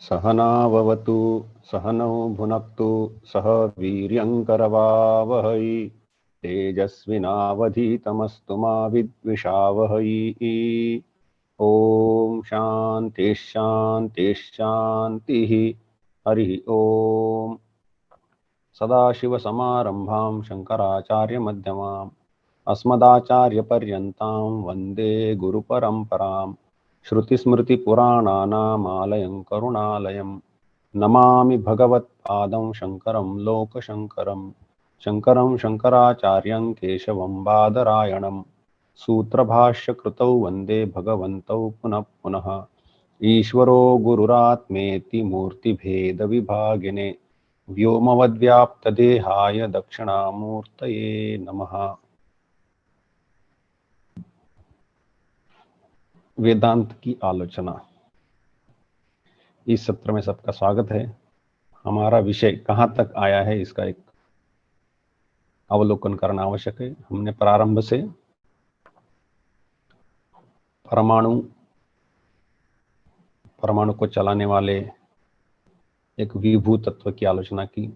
सहनाववतु सहनौ भुनक्तु सह वीर्यङ्करवावहै तेजस्विनावधीतमस्तु मा विद्विषावहै। ॐ शान्तिः शान्तिः शान्तिः। हरिः ॐ। सदाशिवसमारम्भां शङ्कराचार्यमध्यमाम् अस्मदाचार्यपर्यन्तां वन्दे गुरुपरम्पराम्। श्रुतिस्मृतिपुराणानामालयं करुणालयं नमामि भगवत्पादं शङ्करं लोकशङ्करं। शङ्करं शङ्कराचार्यं केशवं बादरायणं सूत्रभाष्यकृतौ वन्दे भगवन्तौ पुनः पुनः। ईश्वरो गुरुरात्मेति मूर्तिभेदविभागिने व्योमवद्व्याप्तदेहाय दक्षिणामूर्तये नमः। वेदांत की आलोचना। इस सत्र में सबका स्वागत है। हमारा विषय कहाँ तक आया है इसका एक अवलोकन करना आवश्यक है। हमने प्रारंभ से परमाणु को चलाने वाले एक विभू तत्व की आलोचना की।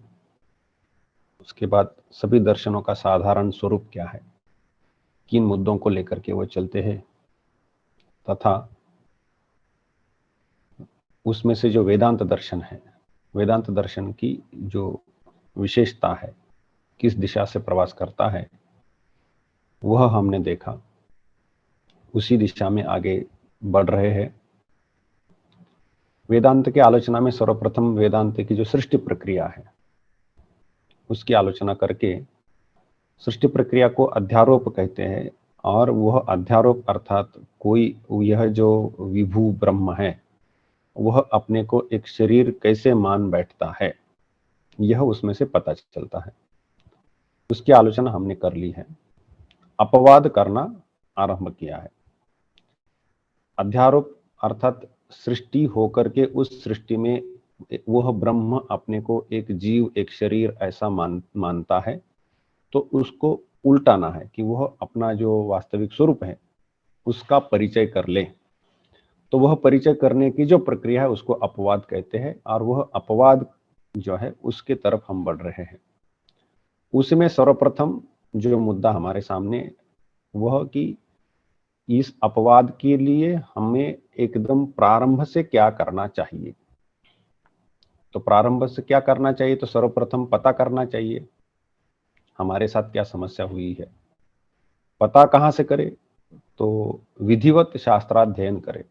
उसके बाद सभी दर्शनों का साधारण स्वरूप क्या है, किन मुद्दों को लेकर के वो चलते हैं, तथा उसमें से जो वेदांत दर्शन है, वेदांत दर्शन की जो विशेषता है, किस दिशा से प्रवास करता है, वह हमने देखा। उसी दिशा में आगे बढ़ रहे हैं। वेदांत की आलोचना में सर्वप्रथम वेदांत की जो सृष्टि प्रक्रिया है उसकी आलोचना करके, सृष्टि प्रक्रिया को अध्यारोप कहते हैं, और वह अध्यारोप अर्थात कोई यह जो विभू ब्रह्म है वह अपने को एक शरीर कैसे मान बैठता है, यह उसमें से पता चलता है। उसकी आलोचना हमने कर ली है, अपवाद करना आरंभ किया है। अध्यारोप अर्थात सृष्टि होकर के उस सृष्टि में वह ब्रह्म अपने को एक जीव, एक शरीर ऐसा मानता है, तो उसको उल्टाना है कि वह अपना जो वास्तविक स्वरूप है उसका परिचय कर ले। तो वह परिचय करने की जो प्रक्रिया है उसको अपवाद कहते हैं, और वह अपवाद जो है उसके तरफ हम बढ़ रहे हैं। उसमें सर्वप्रथम जो मुद्दा हमारे सामने वह कि इस अपवाद के लिए हमें एकदम प्रारंभ से क्या करना चाहिए। तो प्रारंभ से क्या करना चाहिए, तो सर्वप्रथम पता करना चाहिए हमारे साथ क्या समस्या हुई है। पता कहां से करे, तो विधिवत शास्त्राध्ययन करे,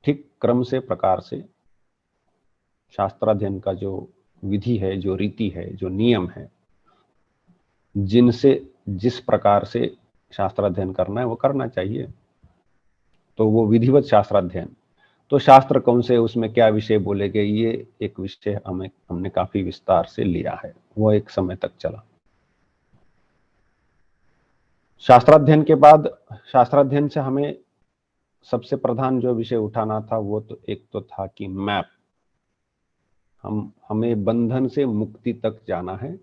ठीक क्रम से, प्रकार से। शास्त्राध्ययन का जो विधि है, जो रीति है, जो नियम है, जिनसे जिस प्रकार से शास्त्राध्ययन करना है वो करना चाहिए। तो वो विधिवत शास्त्राध्ययन। तो शास्त्र कौन से, उसमें क्या विषय बोले गए, ये एक विषय हमने काफी विस्तार से लिया है, वो एक समय तक चला। शास्त्राध्ययन के बाद, शास्त्राध्ययन से हमें सबसे प्रधान जो विषय उठाना था वो तो एक तो था कि मैप, हमें बंधन से मुक्ति तक जाना है,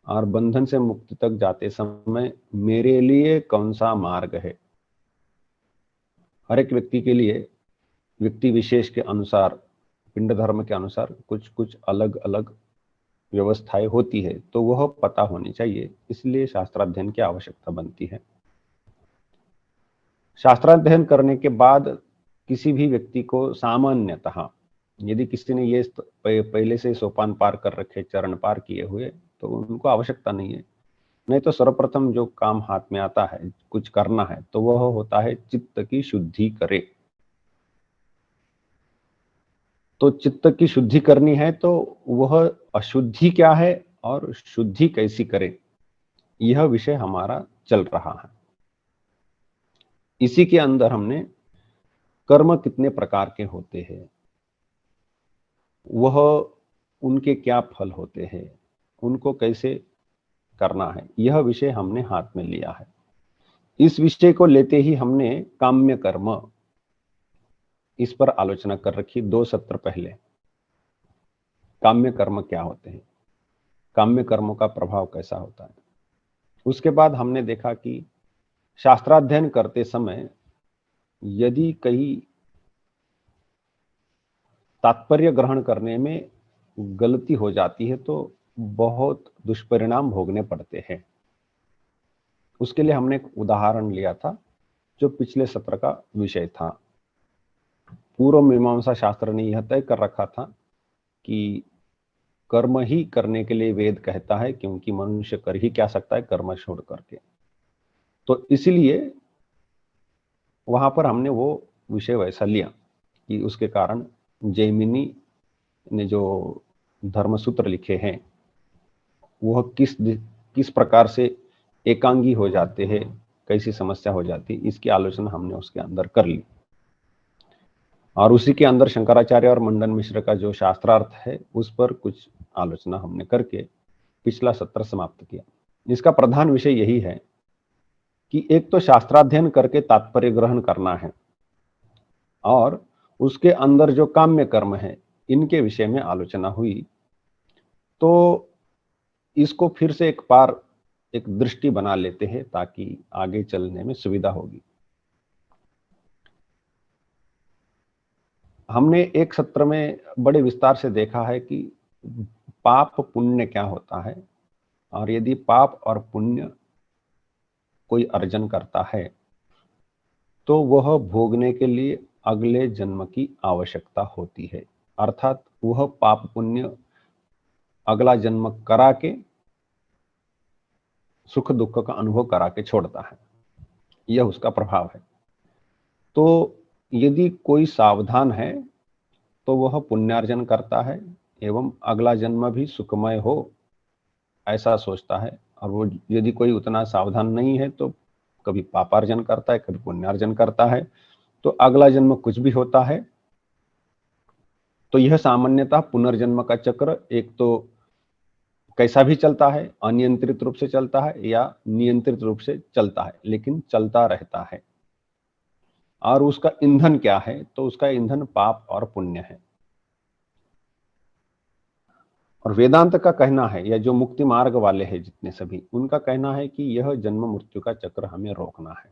और बंधन से मुक्ति तक जाते समय मेरे लिए कौन सा मार्ग है। हर एक व्यक्ति के लिए, व्यक्ति विशेष के अनुसार, पिंड धर्म के अनुसार कुछ कुछ अलग अलग व्यवस्थाएं होती है, तो वह पता होनी चाहिए। इसलिए शास्त्राध्ययन की आवश्यकता बनती है। शास्त्राध्ययन करने के बाद किसी भी व्यक्ति को सामान्यतः, यदि किसी ने ये पहले से सोपान पार कर रखे, चरण पार किए हुए, तो उनको आवश्यकता नहीं है। नहीं तो सर्वप्रथम जो काम हाथ में आता है, कुछ करना है, तो वह होता है चित्त की शुद्धि करे। तो चित्त की शुद्धि करनी है, तो वह अशुद्धि क्या है और शुद्धि कैसी करे, यह विषय हमारा चल रहा है। इसी के अंदर हमने कर्म कितने प्रकार के होते हैं, वह उनके क्या फल होते हैं, उनको कैसे करना है, यह विषय हमने हाथ में लिया है। इस विषय को लेते ही हमने काम्य कर्म, इस पर आलोचना कर रखी 2 सत्र पहले। काम्य कर्म क्या होते हैं, काम्य कर्मों का प्रभाव कैसा होता है। उसके बाद हमने देखा कि शास्त्राध्ययन करते समय यदि कहीं तात्पर्य ग्रहण करने में गलती हो जाती है तो बहुत दुष्परिणाम भोगने पड़ते हैं। उसके लिए हमने एक उदाहरण लिया था जो पिछले सत्र का विषय था। पूर्व मीमांसा शास्त्र ने यह तय कर रखा था कि कर्म ही करने के लिए वेद कहता है, क्योंकि मनुष्य कर ही क्या सकता है कर्म छोड़ करके। तो इसलिए वहां पर हमने वो विषय वैसा लिया कि उसके कारण जैमिनी ने जो धर्मसूत्र लिखे हैं वह किस प्रकार से एकांगी हो जाते हैं, कैसी समस्या हो जाती है, इसकी आलोचना हमने उसके अंदर कर ली। और उसी के अंदर शंकराचार्य और मंडन मिश्र का जो शास्त्रार्थ है उस पर कुछ आलोचना हमने करके पिछला सत्र समाप्त किया। इसका प्रधान विषय यही है कि एक तो शास्त्राध्ययन करके तात्पर्य ग्रहण करना है और उसके अंदर जो काम्य कर्म है इनके विषय में आलोचना हुई। तो इसको फिर से एक दृष्टि बना लेते हैं ताकि आगे चलने में सुविधा होगी। हमने एक सत्र में बड़े विस्तार से देखा है कि पाप पुण्य क्या होता है, और यदि पाप और पुण्य कोई अर्जन करता है तो वह भोगने के लिए अगले जन्म की आवश्यकता होती है। अर्थात वह पाप पुण्य अगला जन्म करा के सुख दुख का अनुभव करा के छोड़ता है, यह उसका प्रभाव है। तो यदि कोई सावधान है तो वह पुण्यार्जन करता है एवं अगला जन्म भी सुखमय हो ऐसा सोचता है। और वो यदि कोई उतना सावधान नहीं है तो कभी पापार्जन करता है, कभी पुण्यार्जन करता है, तो अगला जन्म कुछ भी होता है। तो यह सामान्यतः पुनर्जन्म का चक्र एक तो कैसा भी चलता है, अनियंत्रित रूप से चलता है या नियंत्रित रूप से चलता है, लेकिन चलता रहता है। और उसका ईंधन क्या है, तो उसका ईंधन पाप और पुण्य है। और वेदांत का कहना है, या जो मुक्ति मार्ग वाले हैं जितने सभी, उनका कहना है कि यह जन्म मृत्यु का चक्र हमें रोकना है।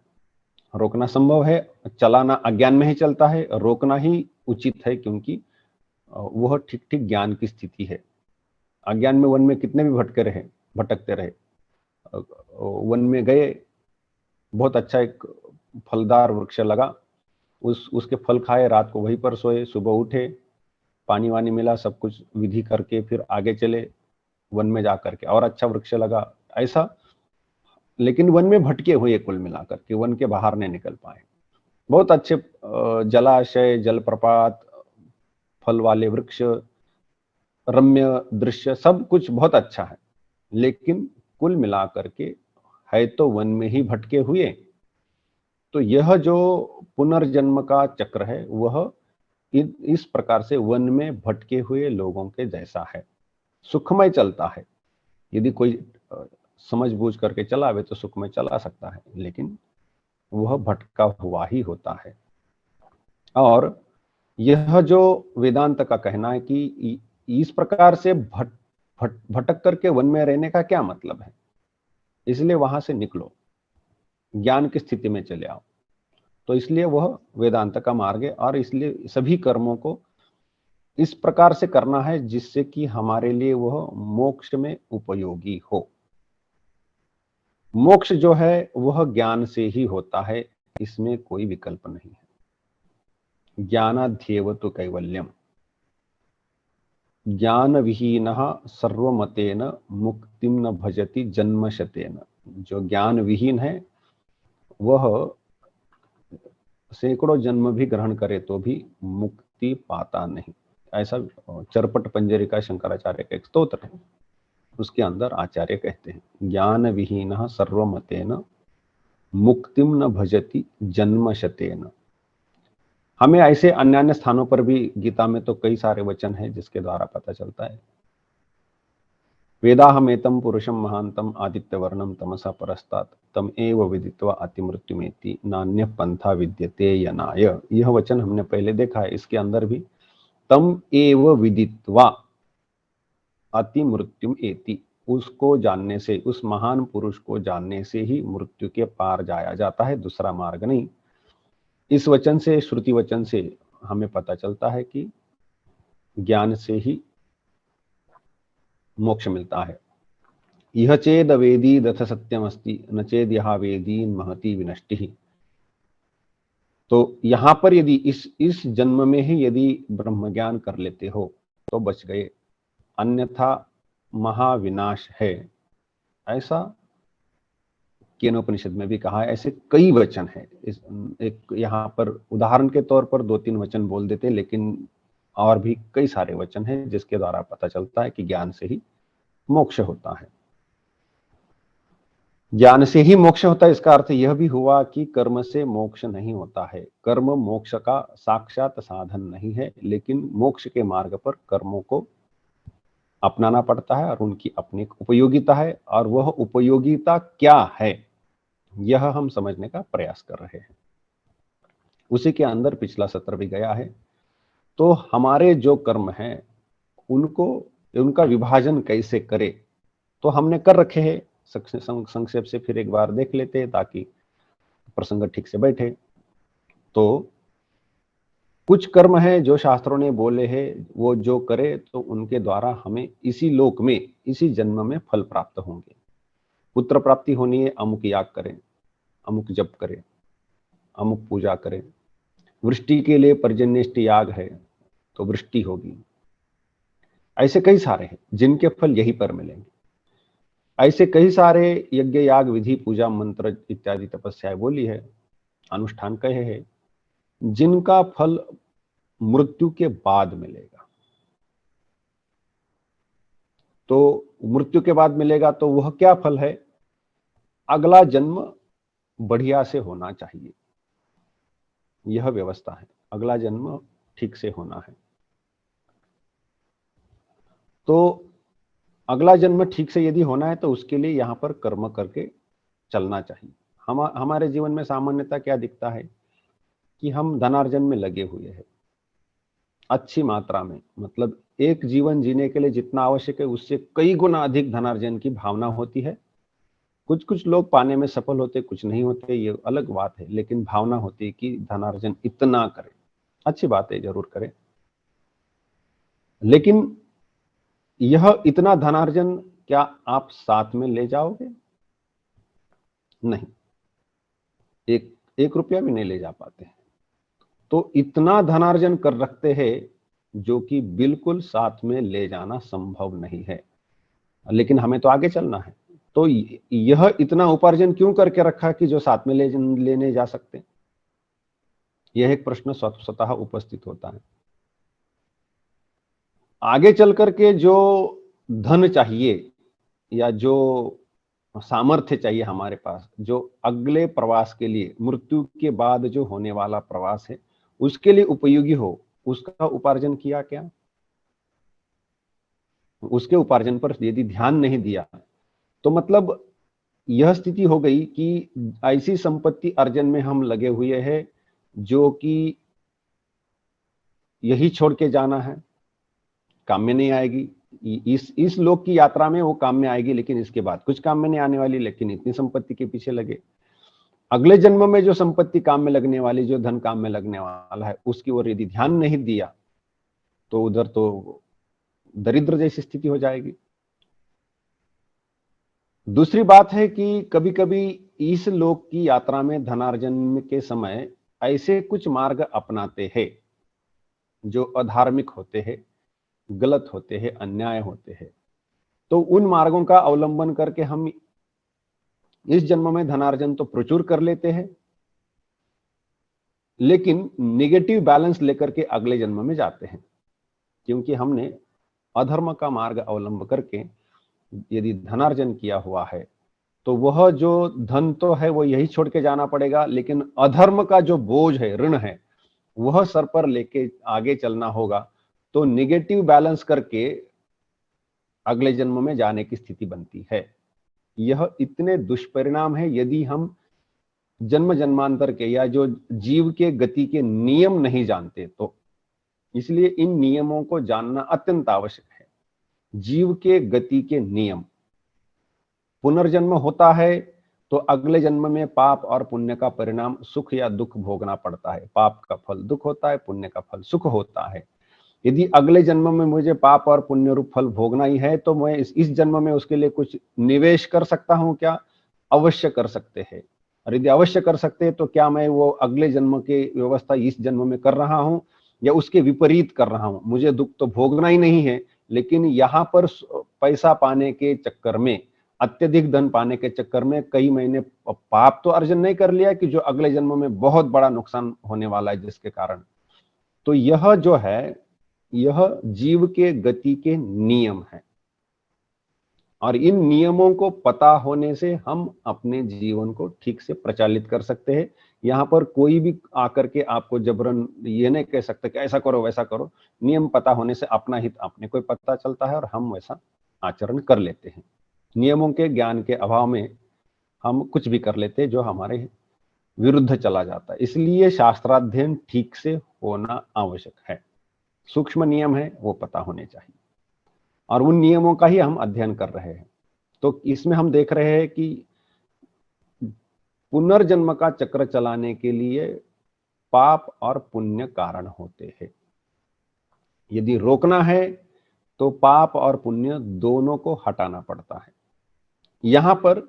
रोकना संभव है, चलाना अज्ञान में ही चलता है, रोकना ही उचित है, क्योंकि वह ठीक ठीक ज्ञान की स्थिति है। अज्ञान में वन में कितने भी भटकते रहे, वन में गए, बहुत अच्छा एक फलदार वृक्ष लगा, उसके फल खाए, रात को वहीं पर सोए, सुबह उठे, पानी वानी मिला, सब कुछ विधि करके फिर आगे चले वन में जाकर के, और अच्छा वृक्ष लगा ऐसा। लेकिन वन में भटके हुए कुल मिलाकर के वन के बाहर नहीं निकल पाए। बहुत अच्छे जलाशय, जलप्रपात, फल वाले वृक्ष, रम्य दृश्य, सब कुछ बहुत अच्छा है, लेकिन कुल मिलाकर के है तो वन में ही भटके हुए। तो यह जो पुनर्जन्म का चक्र है वह इस प्रकार से वन में भटके हुए लोगों के जैसा है, सुखमय चलता है। यदि कोई समझ बूझ करके चलावे तो सुखमय चला सकता है, लेकिन वह भटका हुआ ही होता है। और यह जो वेदांत का कहना है कि इस प्रकार से भटक करके वन में रहने का क्या मतलब है, इसलिए वहां से निकलो, ज्ञान की स्थिति में चले आओ। तो इसलिए वह वेदांत का मार्ग है, और इसलिए सभी कर्मों को इस प्रकार से करना है जिससे कि हमारे लिए वह मोक्ष में उपयोगी हो। मोक्ष जो है वह ज्ञान से ही होता है, इसमें कोई विकल्प नहीं है। ज्ञानाध्येव तो कैवल्यम, ज्ञान विहीन सर्वमतेन मुक्तिम न भजति जन्मशतेन। जो ज्ञान विहीन है वह सैकड़ों जन्म भी ग्रहण करे तो भी मुक्ति पाता नहीं। ऐसा चरपट पंजरिका शंकराचार्य का एक स्तोत्र है, उसके अंदर आचार्य कहते हैं ज्ञान विहीन सर्वमतेन मुक्तिम न भजति जन्मशतेन। हमें ऐसे अन्य अन्य स्थानों पर भी गीता में तो कई सारे वचन हैं जिसके द्वारा पता चलता है। वेदाहमेतम पुरुषम महांतम आदित्य वर्णम तमसा परस्तात् तम एव विदित्वा अतिमृत्युमेति नान्य पंथा विद्यते यनाय। यह वचन हमने पहले देखा है, इसके अंदर भी तम एव विदित्वा अतिमृत्युम एति, उसको जानने से, उस महान पुरुष को जानने से ही मृत्यु के पार जाया जाता है, दूसरा मार्ग नहीं। इस वचन से, श्रुति वचन से हमें पता चलता है कि ज्ञान से ही मोक्ष मिलता है। यह चेद वेदी दथ सत्यमस्ति न चेद यह वेदी महति विनष्टि। तो यहां पर यदि इस जन्म में ही यदि ब्रह्म ज्ञान कर लेते हो तो बच गए, अन्यथा महाविनाश है, ऐसा केनोपनिषद में भी कहा है। ऐसे कई वचन हैं। इस एक यहाँ पर उदाहरण के तौर पर 2-3 वचन बोल देते, लेकिन और भी कई सारे वचन हैं जिसके द्वारा पता चलता है कि ज्ञान से ही मोक्ष होता है। ज्ञान से ही मोक्ष होता है, इसका अर्थ यह भी हुआ कि कर्म से मोक्ष नहीं होता है। कर्म मोक्ष का साक्षात साधन नहीं है, लेकिन मोक्ष के मार्ग पर कर्मों को अपनाना पड़ता है और उनकी अपनी एक उपयोगिता है, और वह उपयोगिता क्या है यह हम समझने का प्रयास कर रहे हैं। उसी के अंदर पिछला सत्र भी गया है। तो हमारे जो कर्म हैं उनका विभाजन कैसे करें, तो हमने कर रखे हैं। संक्षेप से फिर एक बार देख लेते हैं ताकि प्रसंग ठीक से बैठे। तो कुछ कर्म है जो शास्त्रों ने बोले हैं, वो जो करे तो उनके द्वारा हमें इसी लोक में, इसी जन्म में फल प्राप्त होंगे। पुत्र प्राप्ति होनी है, अमुक याग करें, अमुक जप करें, अमुक पूजा करें। वृष्टि के लिए पर्जन्यष्टि याग है तो वृष्टि होगी। ऐसे कई सारे हैं जिनके फल यहीं पर मिलेंगे। ऐसे कई सारे यज्ञ याग विधि पूजा मंत्र इत्यादि तपस्याएं बोली है, अनुष्ठान कहे हैं, जिनका फल मृत्यु के बाद मिलेगा। तो मृत्यु के बाद मिलेगा तो वह क्या फल है? अगला जन्म बढ़िया से होना चाहिए, यह व्यवस्था है। अगला जन्म ठीक से होना है। तो अगला जन्म ठीक से यदि होना है तो उसके लिए यहां पर कर्म करके चलना चाहिए। हमारे जीवन में सामान्यतः क्या दिखता है कि हम धनार्जन में लगे हुए हैं अच्छी मात्रा में, मतलब एक जीवन जीने के लिए जितना आवश्यक है उससे कई गुना अधिक धनार्जन की भावना होती है। कुछ कुछ लोग पाने में सफल होते, कुछ नहीं होते, ये अलग बात है, लेकिन भावना होती है कि धनार्जन इतना करें। अच्छी बात है, जरूर करें, लेकिन यह इतना धनार्जन क्या आप साथ में ले जाओगे? नहीं, एक रुपया भी नहीं ले जा पाते हैं। तो इतना धनार्जन कर रखते हैं जो कि बिल्कुल साथ में ले जाना संभव नहीं है, लेकिन हमें तो आगे चलना है। तो यह इतना उपार्जन क्यों करके रखा कि जो साथ में लेने जा सकते? यह एक प्रश्न स्वतः उपस्थित होता है। आगे चल करके जो धन चाहिए या जो सामर्थ्य चाहिए हमारे पास, जो अगले प्रवास के लिए, मृत्यु के बाद जो होने वाला प्रवास है उसके लिए उपयोगी हो, उसका उपार्जन किया क्या? उसके उपार्जन पर यदि ध्यान नहीं दिया तो मतलब यह स्थिति हो गई कि ऐसी संपत्ति अर्जन में हम लगे हुए हैं जो कि यही छोड़ के जाना है, काम में नहीं आएगी। इस लोक की यात्रा में वो काम में आएगी, लेकिन इसके बाद कुछ काम में नहीं आने वाली, लेकिन इतनी संपत्ति के पीछे लगे। अगले जन्म में जो संपत्ति काम में लगने वाली, जो धन काम में लगने वाला है, उसकी ओर यदि ध्यान नहीं दिया तो उधर तो दरिद्र जैसी स्थिति हो जाएगी। दूसरी बात है कि कभी कभी इस लोक की यात्रा में धनार्जन के समय ऐसे कुछ मार्ग अपनाते हैं जो अधार्मिक होते हैं, गलत होते हैं, अन्याय होते हैं। तो उन मार्गों का अवलंबन करके हम इस जन्म में धनार्जन तो प्रचुर कर लेते हैं, लेकिन नेगेटिव बैलेंस लेकर के अगले जन्म में जाते हैं, क्योंकि हमने अधर्म का मार्ग अवलंब करके यदि धनार्जन किया हुआ है तो वह जो धन तो है वो यही छोड़ के जाना पड़ेगा, लेकिन अधर्म का जो बोझ है, ऋण है, वह सर पर लेके आगे चलना होगा। तो नेगेटिव बैलेंस करके अगले जन्म में जाने की स्थिति बनती है। यह इतने दुष्परिणाम है यदि हम जन्म जन्मांतर के या जो जीव के गति के नियम नहीं जानते तो। इसलिए इन नियमों को जानना अत्यंत आवश्यक है। जीव के गति के नियम, पुनर्जन्म होता है तो अगले जन्म में पाप और पुण्य का परिणाम सुख या दुख भोगना पड़ता है। पाप का फल दुख होता है, पुण्य का फल सुख होता है। यदि अगले जन्म में मुझे पाप और पुण्य रूप फल भोगना ही है तो मैं इस जन्म में उसके लिए कुछ निवेश कर सकता हूं क्या? अवश्य कर सकते हैं। और यदि अवश्य कर सकते हैं तो क्या मैं वो अगले जन्म की व्यवस्था इस जन्म में कर रहा हूं या उसके विपरीत कर रहा हूं? मुझे दुख तो भोगना ही नहीं है, लेकिन यहां पर पैसा पाने के चक्कर में, अत्यधिक धन पाने के चक्कर में कई मैंने पाप तो अर्जन नहीं कर लिया कि जो अगले जन्म में बहुत बड़ा नुकसान होने वाला है जिसके कारण। तो यह जो है, यह जीव के गति के नियम है, और इन नियमों को पता होने से हम अपने जीवन को ठीक से प्रचालित कर सकते हैं। यहाँ पर कोई भी आकर के आपको जबरन ये नहीं कह सकते कि ऐसा करो वैसा करो। नियम पता होने से अपना हित अपने को पता चलता है और हम वैसा आचरण कर लेते हैं। नियमों के ज्ञान के अभाव में हम कुछ भी कर लेते हैं जो हमारे विरुद्ध चला जाता है। इसलिए शास्त्राध्ययन ठीक से होना आवश्यक है। सूक्ष्म नियम है वो पता होने चाहिए, और उन नियमों का ही हम अध्ययन कर रहे हैं। तो इसमें हम देख रहे हैं कि पुनर्जन्म का चक्र चलाने के लिए पाप और पुण्य कारण होते हैं। यदि रोकना है तो पाप और पुण्य दोनों को हटाना पड़ता है। यहां पर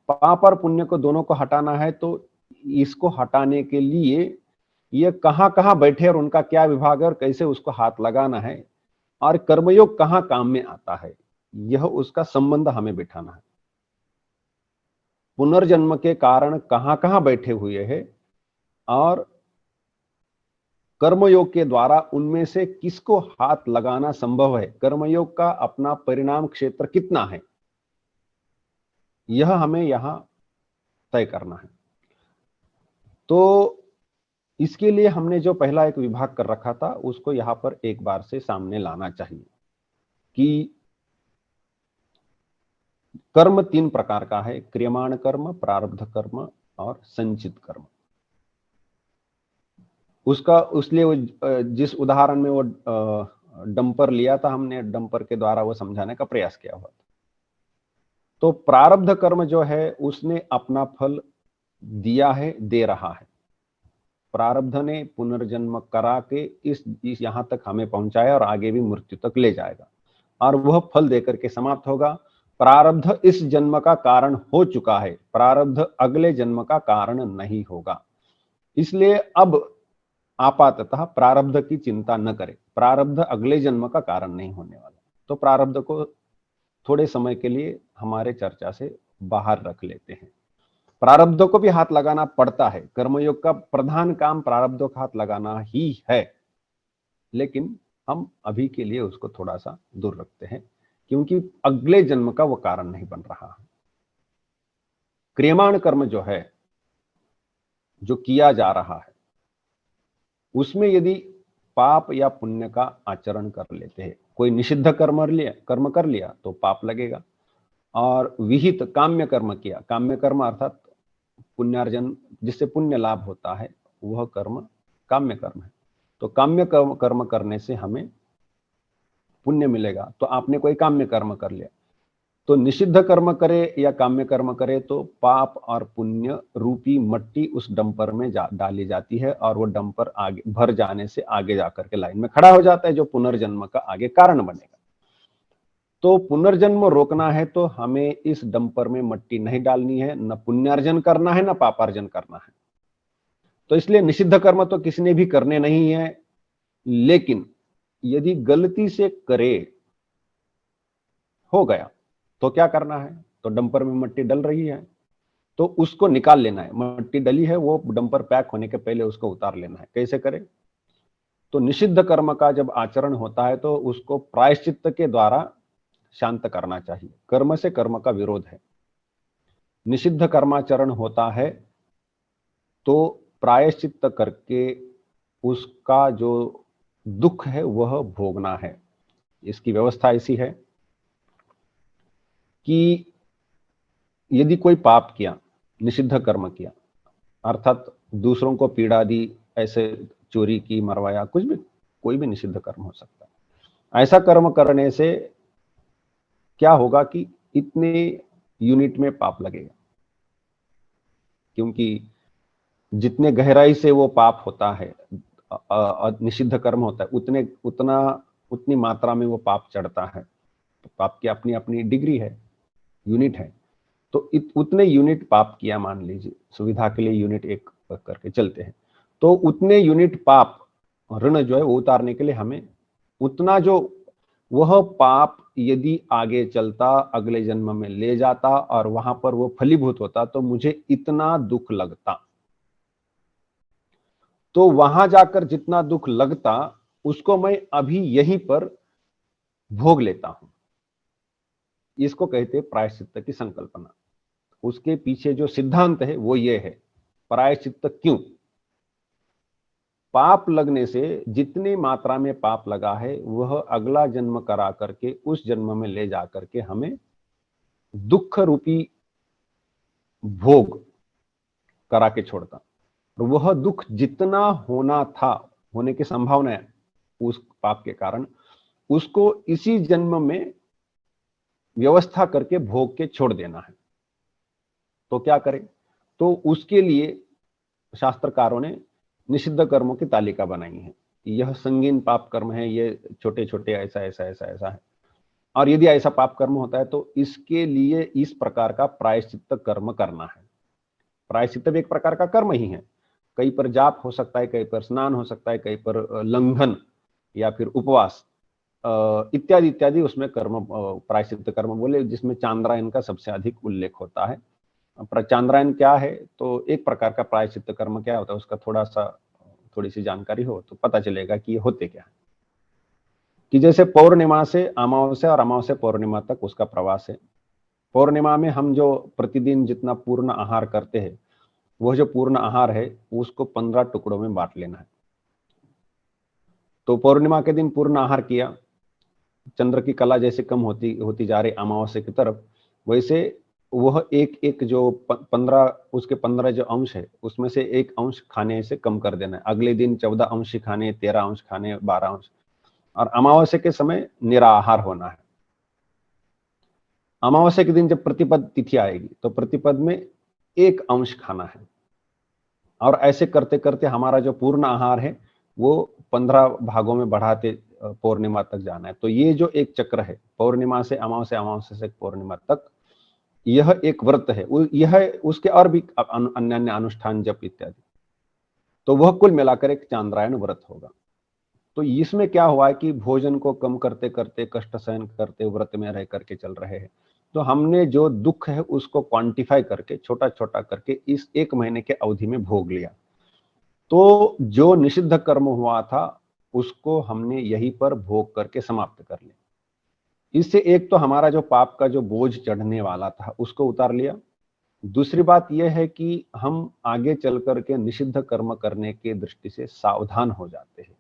पाप और पुण्य को दोनों को हटाना है तो इसको हटाने के लिए ये कहां कहां बैठे और उनका क्या विभाग है और कैसे उसको हाथ लगाना है, और कर्मयोग कहां काम में आता है, यह उसका संबंध हमें बिठाना है। पुनर्जन्म के कारण कहां कहां बैठे हुए हैं और कर्मयोग के द्वारा उनमें से किसको हाथ लगाना संभव है, कर्मयोग का अपना परिणाम क्षेत्र कितना है, यह हमें यहां तय करना है। तो इसके लिए हमने जो पहला एक विभाग कर रखा था उसको यहां पर एक बार से सामने लाना चाहिए कि कर्म 3 प्रकार का है: क्रियमाण कर्म, प्रारब्ध कर्म और संचित कर्म। उसका उसलिए जिस उदाहरण में वो डंपर लिया था हमने, डंपर के द्वारा वो समझाने का प्रयास किया हुआ था। तो प्रारब्ध कर्म जो है उसने अपना फल दिया है, दे रहा है। प्रारब्ध ने पुनर्जन्म करा के इस यहां तक हमें पहुंचाया और आगे भी मृत्यु तक ले जाएगा, और वह फल देकर के समाप्त होगा। प्रारब्ध इस जन्म का कारण हो चुका है, प्रारब्ध अगले जन्म का कारण नहीं होगा। इसलिए अब आपाततः प्रारब्ध की चिंता न करें, प्रारब्ध अगले जन्म का कारण नहीं होने वाला। तो प्रारब्ध को थोड़े समय के लिए हमारे चर्चा से बाहर रख लेते हैं। प्रारब्धों को भी हाथ लगाना पड़ता है, कर्मयोग का प्रधान काम प्रारब्धों का हाथ लगाना ही है, लेकिन हम अभी के लिए उसको थोड़ा सा दूर रखते हैं क्योंकि अगले जन्म का वो कारण नहीं बन रहा है। क्रियमाण कर्म जो है, जो किया जा रहा है, उसमें यदि पाप या पुण्य का आचरण कर लेते हैं, कोई निषिद्ध कर्म कर लिया तो पाप लगेगा, और विहित काम्य कर्म किया, काम्य कर्म अर्थात पुण्यार्जन जिससे पुण्य लाभ होता है, वह कर्म काम्य कर्म है। तो काम्य कर्म करने से हमें पुण्य मिलेगा, तो आपने कोई काम्य कर्म कर लिया। तो निषिद्ध कर्म करे या काम्य कर्म करे तो पाप और पुण्य रूपी मट्टी उस डंपर में डाली जाती है, और वो डंपर आगे भर जाने से आगे जाकर के लाइन में खड़ा हो जाता है, जो पुनर्जन्म का आगे कारण बनेगा। तो पुनर्जन्म रोकना है तो हमें इस डंपर में मट्टी नहीं डालनी है, न पुण्यार्जन करना है न पापार्जन करना है। तो इसलिए निषिद्ध कर्म तो किसी ने भी करने नहीं है, लेकिन यदि गलती से करे, हो गया, तो क्या करना है? तो डंपर में मट्टी डल रही है तो उसको निकाल लेना है। मट्टी डली है, वो डंपर पैक होने के पहले उसको उतार लेना है। कैसे करें? तो निषिद्ध कर्म का जब आचरण होता है तो उसको प्रायश्चित्त के द्वारा शांत करना चाहिए। कर्म से कर्म का विरोध है। निषिद्ध कर्माचरण होता है तो प्रायश्चित्त करके उसका जो दुख है वह भोगना है। इसकी व्यवस्था ऐसी है कि यदि कोई पाप किया, निषिद्ध कर्म किया, अर्थात दूसरों को पीड़ा दी, ऐसे चोरी की, मरवाया, कुछ भी, कोई भी निषिद्ध कर्म हो सकता है। ऐसा कर्म करने से क्या होगा कि इतने यूनिट में पाप लगेगा, क्योंकि जितने गहराई से वो पाप होता है, निषिद्ध कर्म होता है, उतना उतनी मात्रा में वो पाप चढ़ता है। तो पाप की अपनी अपनी डिग्री है, यूनिट है। तो उतने यूनिट पाप किया, मान लीजिए सुविधा के लिए यूनिट एक करके चलते हैं, तो उतने यूनिट पाप ऋण जो है वो उतारने के लिए हमें उतना जो वह पाप यदि आगे चलता, अगले जन्म में ले जाता और वहां पर वो फलीभूत होता, तो मुझे इतना दुख लगता। तो वहां जाकर जितना दुख लगता उसको मैं अभी यहीं पर भोग लेता हूं। इसको कहते हैं प्रायश्चित्त की संकल्पना। उसके पीछे जो सिद्धांत है वो ये है, प्रायश्चित्त क्यों? पाप लगने से जितनी मात्रा में पाप लगा है वह अगला जन्म करा करके उस जन्म में ले जा करके हमें दुख रूपी भोग करा के छोड़ता। और वह दुख जितना होना था, होने की संभावना है उस पाप के कारण, उसको इसी जन्म में व्यवस्था करके भोग के छोड़ देना है। तो क्या करें? तो उसके लिए शास्त्रकारों ने निषिद्ध कर्मों की तालिका बनाई है। यह संगीन पाप कर्म है, ये छोटे छोटे ऐसा ऐसा ऐसा ऐसा है। और यदि ऐसा पाप कर्म होता है तो इसके लिए इस प्रकार का प्रायश्चित्त कर्म करना है। प्रायश्चित्त भी एक प्रकार का कर्म ही है। कहीं पर जाप हो सकता है, कहीं पर स्नान हो सकता है, कहीं पर लंघन या फिर उपवास इत्यादि इत्यादि उसमें कर्म प्रायश्चित्त कर्म बोले, जिसमें चांद्रायन का सबसे अधिक उल्लेख होता है। चांद्रायन क्या है? तो एक प्रकार का प्रायश्चित्त कर्म क्या होता है, उसका थोड़ी सी जानकारी हो तो पता चलेगा कि ये होते क्या है। कि जैसे पौर्णिमा से अमावस्या और अमावस्या पौर्णिमा तक उसका प्रवास है। पौर्णिमा में हम जो प्रतिदिन जितना पूर्ण आहार करते हैं, वह जो पूर्ण आहार है उसको 15 टुकड़ों में बांट लेना है। तो पौर्णिमा के दिन पूर्ण आहार किया, चंद्र की कला जैसे कम होती होती जा रही अमावस्या की तरफ, वैसे वह एक एक जो 15, उसके 15 जो अंश है उसमें से एक अंश खाने से कम कर देना है। अगले दिन 14 अंश खाने, 13 अंश खाने, 12 अंश। और अमावस्या के समय निराहार होना है। अमावस्या के दिन जब प्रतिपद तिथि आएगी तो प्रतिपद में एक अंश खाना है। और ऐसे करते करते हमारा जो पूर्ण आहार है वो 15 भागों में बढ़ाते पूर्णिमा तक जाना है। तो ये जो एक चक्र है, पौर्णिमा से अमावस्या, अमावस्या से पूर्णिमा तक, यह एक व्रत है। यह उसके और भी अन्य अन्य अनुष्ठान, जप इत्यादि। तो वह कुल मिलाकर एक चांद्रायण व्रत होगा। तो इसमें क्या हुआ है कि भोजन को कम करते करते, कष्ट सहन करते, व्रत में रह करके चल रहे हैं। तो हमने जो दुख है उसको क्वांटिफाई करके, छोटा छोटा करके इस एक महीने के अवधि में भोग लिया। तो जो निषिद्ध कर्म हुआ था उसको हमने यहीं पर भोग करके समाप्त कर लिया। इससे एक तो हमारा जो पाप का जो बोझ चढ़ने वाला था उसको उतार लिया। दूसरी बात यह है कि हम आगे चल करके निषिद्ध कर्म करने की दृष्टि से सावधान हो जाते हैं।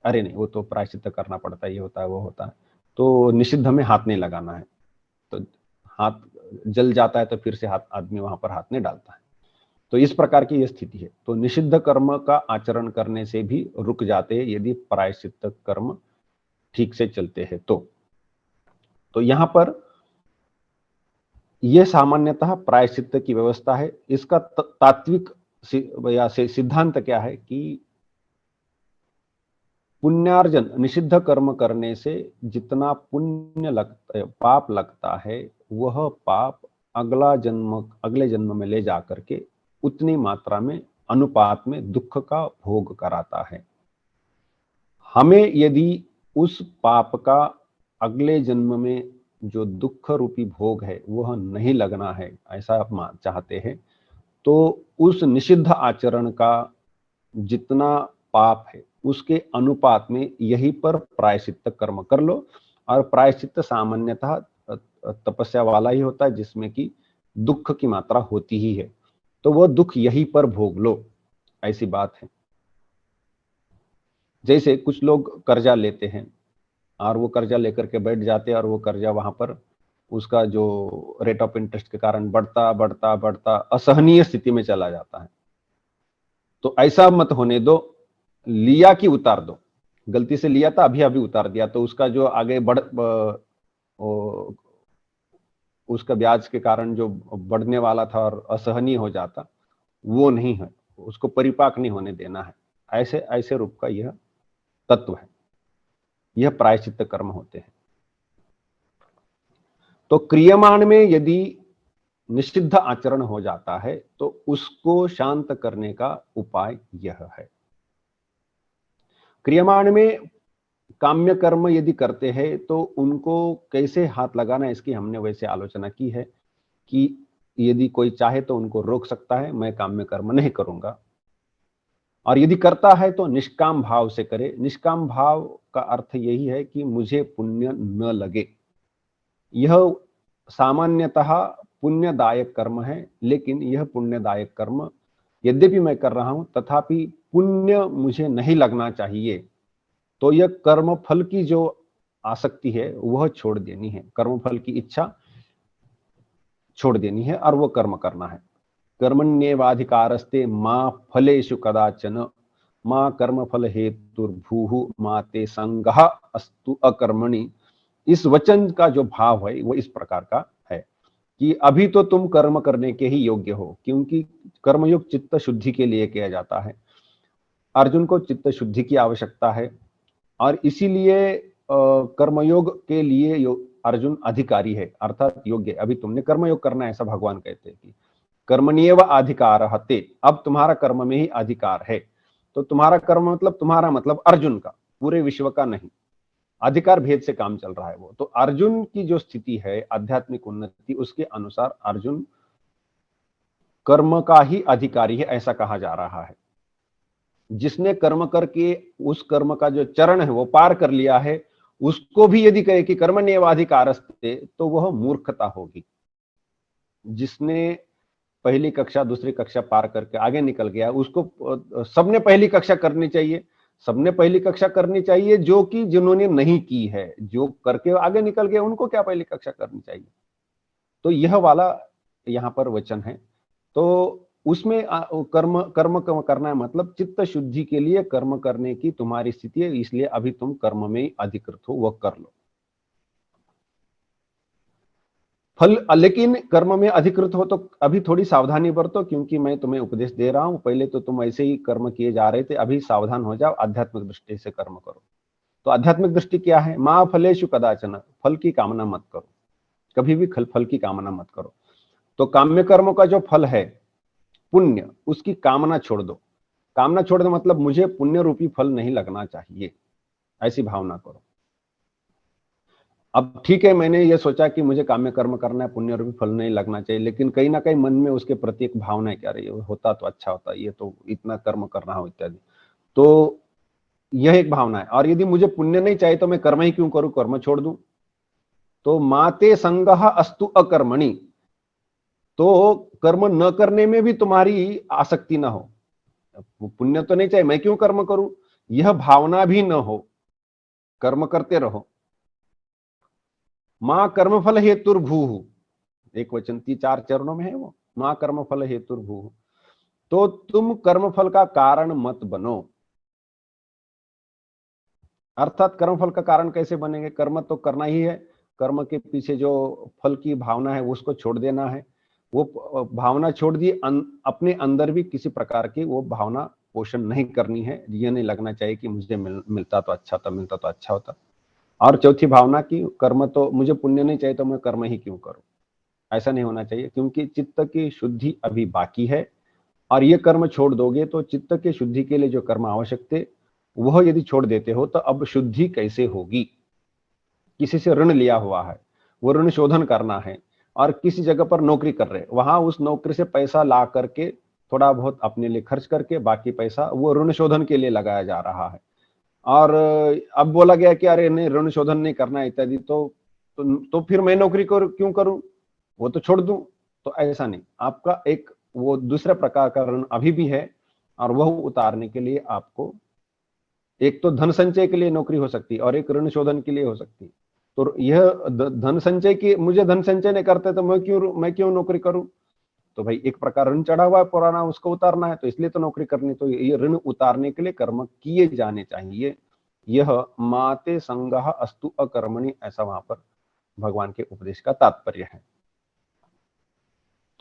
अरे नहीं, वो तो प्रायश्चित्त करना पड़ता है, ये होता है, वो होता है, तो निषिद्ध में हाथ नहीं लगाना है। तो हाथ जल जाता है तो फिर से हाथ आदमी वहां पर हाथ नहीं डालता है। तो इस प्रकार की यह स्थिति है। तो निषिद्ध कर्म का आचरण करने से भी रुक जाते हैं यदि प्रायश्चित्त कर्म ठीक से चलते हैं। तो यहां पर यह सामान्यतः प्रायश्चित्त की व्यवस्था है। इसका तात्विक या सिद्धांत क्या है कि पुण्यार्जन, निषिद्ध कर्म करने से जितना पुण्य लगता है, पाप लगता है, वह पाप अगले जन्म में ले जाकर के उतनी मात्रा में, अनुपात में दुख का भोग कराता है। हमें यदि उस पाप का अगले जन्म में जो दुख रूपी भोग है वह नहीं लगना है, ऐसा आप चाहते हैं, तो उस निषिद्ध आचरण का जितना पाप है उसके अनुपात में यहीं पर प्रायश्चित्त कर्म कर लो। और प्रायश्चित्त सामान्यतः तपस्या वाला ही होता है, जिसमें कि दुख की मात्रा होती ही है। तो वह दुख यहीं पर भोग लो, ऐसी बात है। जैसे कुछ लोग कर्जा लेते हैं और वो कर्जा लेकर के बैठ जाते हैं और वो कर्जा वहां पर उसका जो रेट ऑफ इंटरेस्ट के कारण बढ़ता बढ़ता बढ़ता असहनीय स्थिति में चला जाता है। तो ऐसा मत होने दो, लिया कि उतार दो। गलती से लिया था, अभी अभी उतार दिया, तो उसका जो आगे उसका ब्याज के कारण जो बढ़ने वाला था और असहनीय हो जाता, वो नहीं है, उसको परिपाक नहीं होने देना है। ऐसे ऐसे रूप का यह तत्व है। यह प्रायश्चित्त कर्म होते हैं। तो क्रियमाण में यदि निषिद्ध आचरण हो जाता है तो उसको शांत करने का उपाय यह है। क्रियमाण में काम्य कर्म यदि करते हैं तो उनको कैसे हाथ लगाना, इसकी हमने वैसे आलोचना की है कि यदि कोई चाहे तो उनको रोक सकता है, मैं काम्य कर्म नहीं करूंगा। और यदि करता है तो निष्काम भाव से करे। निष्काम भाव का अर्थ यही है कि मुझे पुण्य न लगे। यह सामान्यतः पुण्यदायक कर्म है, लेकिन यह पुण्यदायक कर्म यद्यपि मैं कर रहा हूं तथापि पुण्य मुझे नहीं लगना चाहिए। तो यह कर्म फल की जो आसक्ति है वह छोड़ देनी है, कर्म फल की इच्छा छोड़ देनी है और वो कर्म करना है। कर्मण्येवाधिकारस्ते मां फलेषु कदाचन मां कर्म फल हेतुर्भूः मां ते संगः अस्तु अकर्मणि। इस वचन का जो भाव है वो इस प्रकार का है कि अभी तो तुम कर्म करने के ही योग्य हो, क्योंकि कर्मयोग चित्त शुद्धि के लिए किया जाता है। अर्जुन को चित्त शुद्धि की आवश्यकता है और इसीलिए कर्मयोग के लिए अर्जुन अधिकारी है, अर्थात योग्य। अभी तुमने कर्मयोग करना है, ऐसा भगवान कहते हैं कि कर्मण्येव अधिकारः ते, अब तुम्हारा कर्म में ही अधिकार है। तो तुम्हारा कर्म मतलब तुम्हारा मतलब अर्जुन का, पूरे विश्व का नहीं। अधिकार भेद से काम चल रहा है वो। तो अर्जुन की जो स्थिति है आध्यात्मिक उन्नति, उसके अनुसार अर्जुन कर्म का ही अधिकारी है, ऐसा कहा जा रहा है। जिसने कर्म करके उस कर्म का जो चरण है वो पार कर लिया है, उसको भी यदि कहे कि कर्मण्येवाधिकारस्ते, तो वह मूर्खता होगी। जिसने पहली कक्षा दूसरी कक्षा पार करके आगे निकल गया, उसको सबने पहली कक्षा करनी चाहिए। सबने पहली कक्षा करनी चाहिए जो कि जिन्होंने नहीं की है, जो करके आगे निकल गए उनको क्या पहली कक्षा करनी चाहिए। तो यह वाला यहाँ पर वचन है। तो उसमें कर्म कर्म करना है, मतलब चित्त शुद्धि के लिए कर्म करने की तुम्हारी स्थिति है, इसलिए अभी तुम कर्म में अधिकृत हो, वह कर लो। फल, लेकिन कर्म में अधिकृत हो तो अभी थोड़ी सावधानी बरतो, क्योंकि मैं तुम्हें उपदेश दे रहा हूं। पहले तो तुम ऐसे ही कर्म किए जा रहे थे, अभी सावधान हो जाओ, आध्यात्मिक दृष्टि से कर्म करो। तो आध्यात्मिक दृष्टि क्या है? मां फलेषु कदाचन, फल की कामना मत करो, कभी भी फल की कामना मत करो। तो काम्य कर्मों का जो फल है पुण्य, उसकी कामना छोड़ दो। कामना छोड़ दो मतलब मुझे पुण्य रूपी फल नहीं लगना चाहिए, ऐसी भावना करो। अब ठीक है, मैंने ये सोचा कि मुझे काम्य कर्म करना है, पुण्य रूपी फल नहीं लगना चाहिए, लेकिन कहीं ना कहीं मन में उसके प्रति एक भावना है, क्या रही होता तो अच्छा होता, ये तो इतना कर्म करना हो इत्यादि। तो यह एक भावना है। और यदि मुझे पुण्य नहीं चाहिए तो मैं कर्म ही क्यों करूं, कर्म छोड़ दूं। तो माते संगः अस्तु अकर्मणि, तो कर्म न करने में भी तुम्हारी आसक्ति ना हो। पुण्य तो नहीं चाहिए, मैं क्यों कर्म करूं, यह भावना भी न हो, कर्म करते रहो। मां कर्मफल हेतुर्भूः, एक वचन 4 चरणों में है वो, मां कर्मफल हेतुर्भूः। तो तुम कर्मफल का कारण मत बनो। अर्थात कर्मफल का कारण कैसे बनेंगे? कर्म तो करना ही है, कर्म के पीछे जो फल की भावना है उसको छोड़ देना है। वो भावना छोड़ दी, अपने अंदर भी किसी प्रकार की वो भावना पोषण नहीं करनी है। ये नहीं लगना चाहिए कि मुझे मिलता तो अच्छा होता, मिलता तो अच्छा होता। और चौथी भावना की कर्म तो मुझे पुण्य नहीं चाहिए तो मैं कर्म ही क्यों करूं, ऐसा नहीं होना चाहिए, क्योंकि चित्त की शुद्धि अभी बाकी है। और ये कर्म छोड़ दोगे तो चित्त की शुद्धि के लिए जो कर्म आवश्यक थे वह यदि छोड़ देते हो तो अब शुद्धि कैसे होगी? किसी से ऋण लिया हुआ है, वो ऋण शोधन करना है, और किसी जगह पर नौकरी कर रहे, वहां उस नौकरी से पैसा ला करके थोड़ा बहुत अपने लिए खर्च करके बाकी पैसा वो ऋण शोधन के लिए लगाया जा रहा है। और अब बोला गया कि अरे नहीं, ऋण शोधन नहीं करना इत्यादि, तो फिर मैं नौकरी क्यों करूं, वो तो छोड़ दूं। तो ऐसा नहीं, आपका एक वो दूसरे प्रकार का ऋण अभी भी है, और वह उतारने के लिए आपको एक तो धन संचय के लिए नौकरी हो सकती है और एक ऋण शोधन के लिए हो सकती है। तो यह धन संचय की, मुझे धन संचय नहीं करते तो मैं क्यों नौकरी करूं? तो भाई एक प्रकार ऋण चढ़ा हुआ है पुराना, उसको उतारना है, तो इसलिए तो नौकरी करनी। तो ये ऋण उतारने के लिए कर्म किए जाने चाहिए। यह माते संगः अस्तु अकर्मणि, ऐसा वहां पर भगवान के उपदेश का तात्पर्य है।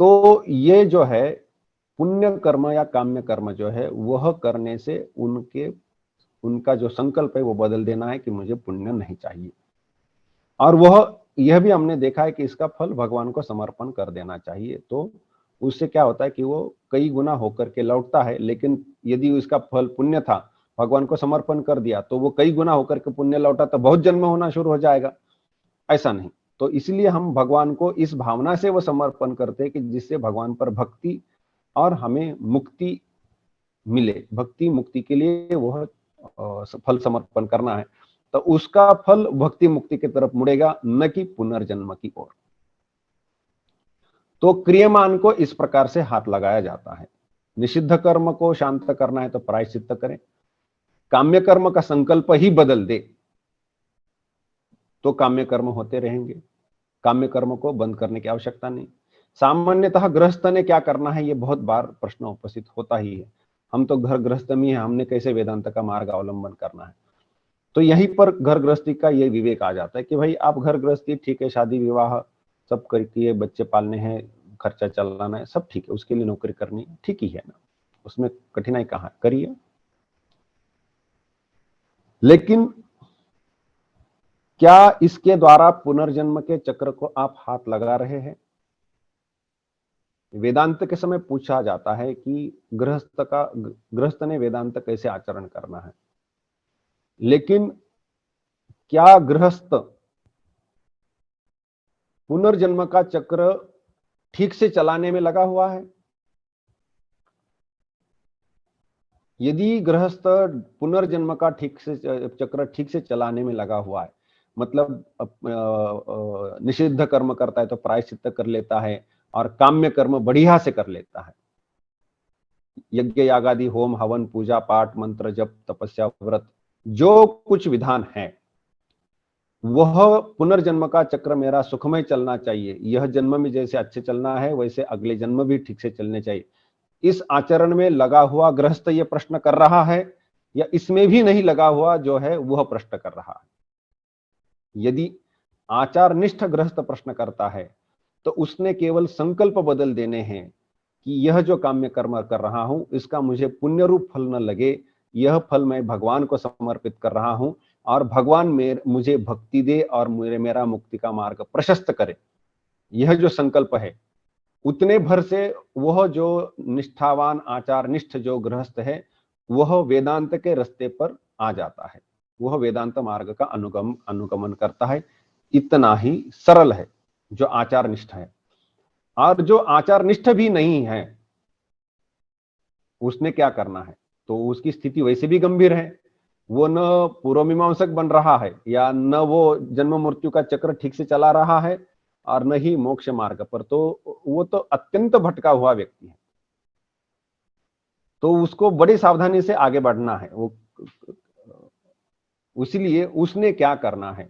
तो ये जो है पुण्य कर्म या काम्य कर्म जो है वह करने से उनके उनका जो संकल्प है वो बदल देना है कि मुझे पुण्य नहीं चाहिए। और वह यह भी हमने देखा है कि इसका फल भगवान को समर्पण कर देना चाहिए। तो उससे क्या होता है कि वो कई गुना होकर के लौटता है, लेकिन यदि उसका फल पुण्य था, भगवान को समर्पण कर दिया, तो वो कई गुना होकर के पुण्य लौटा तो बहुत जन्म होना शुरू हो जाएगा, ऐसा नहीं। तो इसलिए हम भगवान को इस भावना से वो समर्पण करते हैं कि जिससे भगवान पर भक्ति और हमें मुक्ति मिले। भक्ति मुक्ति के लिए वह फल समर्पण करना है, तो उसका फल भक्ति मुक्ति की तरफ मुड़ेगा, न कि पुनर्जन्म की ओर। तो क्रियमान को इस प्रकार से हाथ लगाया जाता है। निषिद्ध कर्म को शांत करना है तो प्रायश्चित्त करें। काम्य कर्म का संकल्प ही बदल दे तो काम्य कर्म होते रहेंगे। काम्य कर्म को बंद करने की आवश्यकता नहीं। सामान्यतः गृहस्थ ने क्या करना है, ये बहुत बार प्रश्न उपस्थित होता ही है। हम तो घर गृहस्थ में है, हमने कैसे वेदांत का मार्ग अवलंबन करना है। तो यहीं पर घर गृहस्थी का ये विवेक आ जाता है कि भाई आप घर गृहस्थी ठीक है, शादी विवाह सब करके बच्चे पालने हैं, खर्चा चलाना है, सब ठीक है, उसके लिए नौकरी करनी है, ठीक ही है ना, उसमें कठिनाई कहाँ है, करिए। लेकिन क्या इसके द्वारा पुनर्जन्म के चक्र को आप हाथ लगा रहे हैं? वेदांत के समय पूछा जाता है कि गृहस्थ ने वेदांत कैसे आचरण करना है, लेकिन क्या गृहस्थ पुनर्जन्म का चक्र ठीक से चलाने में लगा हुआ है? यदि गृहस्थ पुनर्जन्म का चक्र ठीक से चलाने में लगा हुआ है, मतलब निषिद्ध कर्म करता है तो प्रायश्चित्त कर लेता है और काम्य कर्म बढ़िया से कर लेता है, यज्ञ यागादि होम हवन पूजा पाठ मंत्र जप तपस्या व्रत जो कुछ विधान है, वह पुनर्जन्म का चक्र मेरा सुखमय चलना चाहिए, यह जन्म में जैसे अच्छे चलना है वैसे अगले जन्म भी ठीक से चलने चाहिए, इस आचरण में लगा हुआ गृहस्थ यह प्रश्न कर रहा है, या इसमें भी नहीं लगा हुआ जो है वह प्रश्न कर रहा है? यदि आचार निष्ठ गृहस्थ प्रश्न करता है तो उसने केवल संकल्प बदल देने हैं कि यह जो काम्य कर्म कर रहा हूं इसका मुझे पुण्य रूप फल न लगे, यह फल मैं भगवान को समर्पित कर रहा हूं और भगवान मुझे भक्ति दे और मेरा मुक्ति का मार्ग प्रशस्त करे, यह जो संकल्प है उतने भर से वह जो निष्ठावान आचार निष्ठ जो गृहस्थ है वह वेदांत के रास्ते पर आ जाता है, वह वेदांत मार्ग का अनुगमन करता है। इतना ही सरल है जो आचार निष्ठ है। और जो आचार निष्ठ भी नहीं है उसने क्या करना है, तो उसकी स्थिति वैसे भी गंभीर है, वो न पूर्व मीमांसक बन रहा है या न वो जन्म मृत्यु का चक्र ठीक से चला रहा है और न ही मोक्ष मार्ग पर, तो वो तो अत्यंत भटका हुआ व्यक्ति है। तो उसको बड़ी सावधानी से आगे बढ़ना है। वो इसलिए उसने क्या करना है,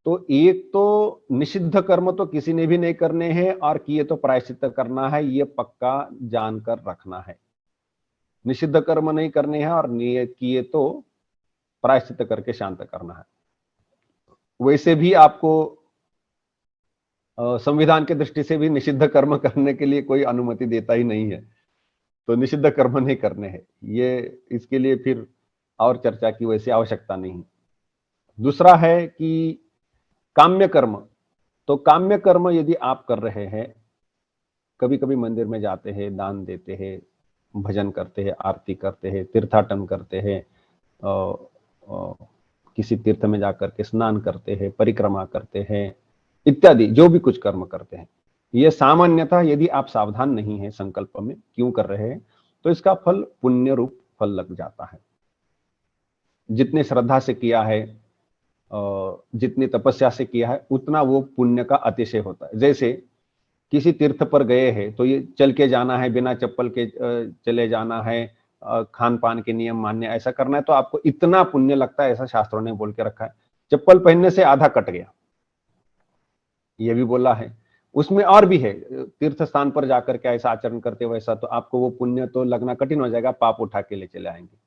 तो एक तो निषिद्ध कर्म तो किसी ने भी नहीं करने हैं और किए तो प्रायश्चित करना है, ये पक्का जानकर रखना है। निषिद्ध कर्म नहीं करने हैं और किए तो प्रायश्चित करके शांत करना है। वैसे भी आपको संविधान की दृष्टि से भी निषिद्ध कर्म करने के लिए कोई अनुमति देता ही नहीं है, तो निषिद्ध कर्म नहीं करने हैं, ये इसके लिए फिर और चर्चा की वैसे आवश्यकता नहीं। दूसरा है कि काम्य कर्म, तो काम्य कर्म यदि आप कर रहे हैं, कभी कभी मंदिर में जाते हैं, दान देते हैं, भजन करते हैं, आरती करते हैं, तीर्थाटन करते हैं, किसी तीर्थ में जाकर के स्नान करते हैं, परिक्रमा करते हैं, इत्यादि जो भी कुछ कर्म करते हैं, ये सामान्यतः यदि आप सावधान नहीं है संकल्प में क्यों कर रहे हैं तो इसका फल पुण्य रूप फल लग जाता है। जितने श्रद्धा से किया है, जितनी तपस्या से किया है, उतना वो पुण्य का अतिशय होता है। जैसे किसी तीर्थ पर गए हैं तो ये चल के जाना है, बिना चप्पल के चले जाना है, खान पान के नियम मान्य ऐसा करना है, तो आपको इतना पुण्य लगता है, ऐसा शास्त्रों ने बोल के रखा है। चप्पल पहनने से आधा कट गया, ये भी बोला है। उसमें और भी है, तीर्थ स्थान पर जाकर के ऐसा आचरण करते वैसा, तो आपको वो पुण्य तो लगना कठिन हो जाएगा, पाप उठा के ले चले आएंगे।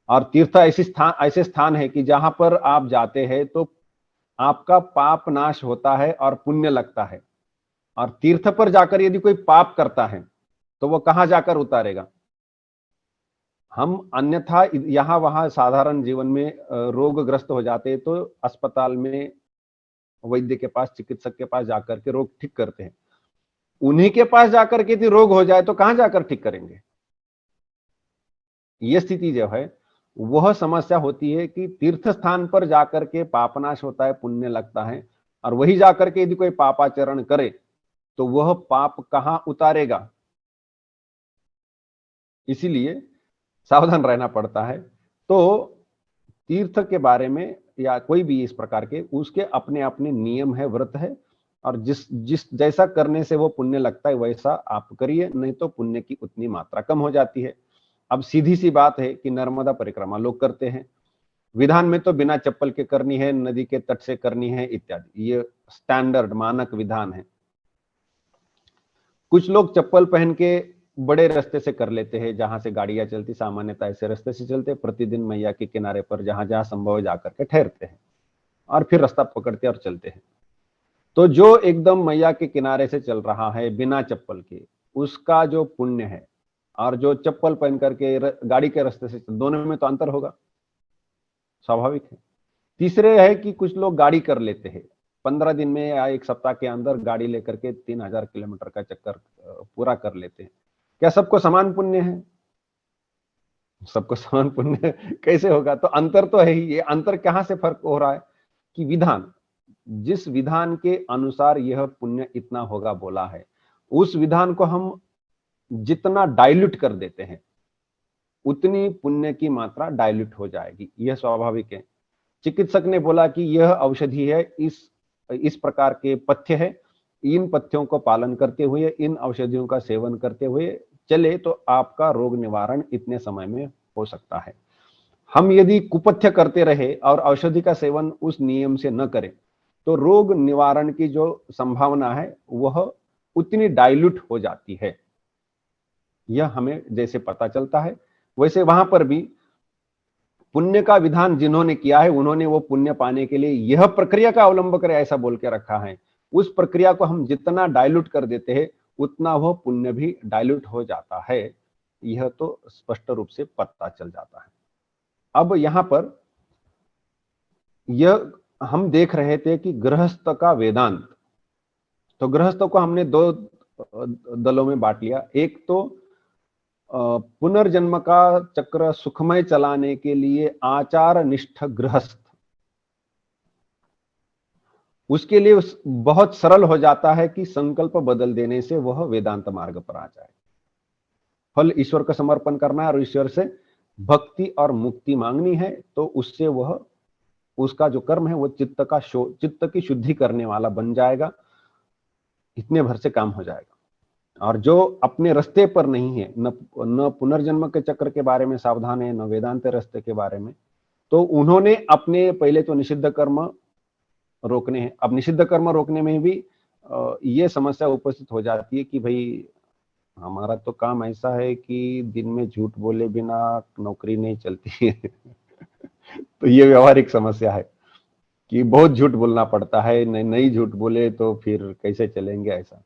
और तीर्थ ऐसे स्थान है कि जहां पर आप जाते हैं तो आपका पाप नाश होता है और पुण्य लगता है। और तीर्थ पर जाकर यदि कोई पाप करता है तो वो कहां जाकर उतारेगा? हम अन्यथा यहाँ वहां साधारण जीवन में रोगग्रस्त हो जाते तो अस्पताल में वैद्य के पास, चिकित्सक के पास जाकर के रोग ठीक करते हैं। उन्हीं के पास जाकर के यदि रोग हो जाए तो कहां जाकर ठीक करेंगे? ये स्थिति जो है वह समस्या होती है कि तीर्थ स्थान पर जाकर के पापनाश होता है, पुण्य लगता है, और वही जाकर के यदि कोई पापाचरण करे तो वह पाप कहां उतारेगा? इसीलिए सावधान रहना पड़ता है। तो तीर्थ के बारे में या कोई भी इस प्रकार के उसके अपने अपने नियम है, व्रत है, और जिस जिस जैसा करने से वो पुण्य लगता है वैसा आप करिए, नहीं तो पुण्य की उतनी मात्रा कम हो जाती है। अब सीधी सी बात है कि नर्मदा परिक्रमा लोग करते हैं, विधान में तो बिना चप्पल के करनी है, नदी के तट से करनी है इत्यादि, ये स्टैंडर्ड मानक विधान है। कुछ लोग चप्पल पहन के बड़े रास्ते से कर लेते हैं, जहां से गाड़ियां चलती, सामान्यतः ऐसे रास्ते से चलते, प्रतिदिन मैया के किनारे पर जहां जहां संभव है जाकर के ठहरते हैं और फिर रास्ता पकड़ते और चलते हैं। तो जो एकदम मैया के किनारे से चल रहा है बिना चप्पल के, उसका जो पुण्य है, और जो चप्पल पहन करके गाड़ी के रास्ते से, दोनों में तो अंतर होगा, स्वाभाविक है। तीसरे है कि कुछ लोग गाड़ी कर लेते हैं 15 दिन में या एक सप्ताह के अंदर, गाड़ी लेकर के 3000 किलोमीटर का चक्कर पूरा कर लेते हैं। क्या सबको समान पुण्य है? सबको समान पुण्य कैसे होगा? तो अंतर तो है ही। ये अंतर कहां से फर्क हो रहा है कि विधान, जिस विधान के अनुसार यह पुण्य इतना होगा बोला है, उस विधान को हम जितना डाइल्यूट कर देते हैं उतनी पुण्य की मात्रा डाइल्यूट हो जाएगी, यह स्वाभाविक है। चिकित्सक ने बोला कि यह औषधि है, इस प्रकार के पथ्य है, इन पथ्यों को पालन करते हुए, इन औषधियों का सेवन करते हुए चले तो आपका रोग निवारण इतने समय में हो सकता है। हम यदि कुपथ्य करते रहे और औषधि का सेवन उस नियम से न करें तो रोग निवारण की जो संभावना है वह उतनी डाइल्यूट हो जाती है। यह हमें जैसे पता चलता है, वैसे वहां पर भी पुण्य का विधान जिन्होंने किया है उन्होंने वो पुण्य पाने के लिए यह प्रक्रिया का अवलंब करें ऐसा बोल के रखा है। उस प्रक्रिया को हम जितना डाइल्यूट कर देते हैं उतना वह पुण्य भी डाइल्यूट हो जाता है, यह तो स्पष्ट रूप से पता चल जाता है। अब यहां पर यह हम देख रहे थे कि गृहस्थ का वेदांत, तो गृहस्थ को हमने दो दलों में बांट लिया। एक तो पुनर्जन्म का चक्र सुखमय चलाने के लिए आचार निष्ठ गृहस्थ, उसके लिए बहुत सरल हो जाता है कि संकल्प बदल देने से वह वेदांत मार्ग पर आ जाए। फल ईश्वर का समर्पण करना है और ईश्वर से भक्ति और मुक्ति मांगनी है, तो उससे वह उसका जो कर्म है वो चित्त की शुद्धि करने वाला बन जाएगा, इतने भर से काम हो जाएगा। और जो अपने रास्ते पर नहीं है, न पुनर्जन्म के चक्र के बारे में सावधान है, न वेदांत रास्ते के बारे में, तो उन्होंने अपने पहले तो निषिद्ध कर्म रोकने हैं। अब निषिद्ध कर्म रोकने में भी ये समस्या उपस्थित हो जाती है कि भाई हमारा तो काम ऐसा है कि दिन में झूठ बोले बिना नौकरी नहीं चलती है तो ये व्यवहारिक समस्या है कि बहुत झूठ बोलना पड़ता है, नहीं झूठ बोले तो फिर कैसे चलेंगे ऐसा।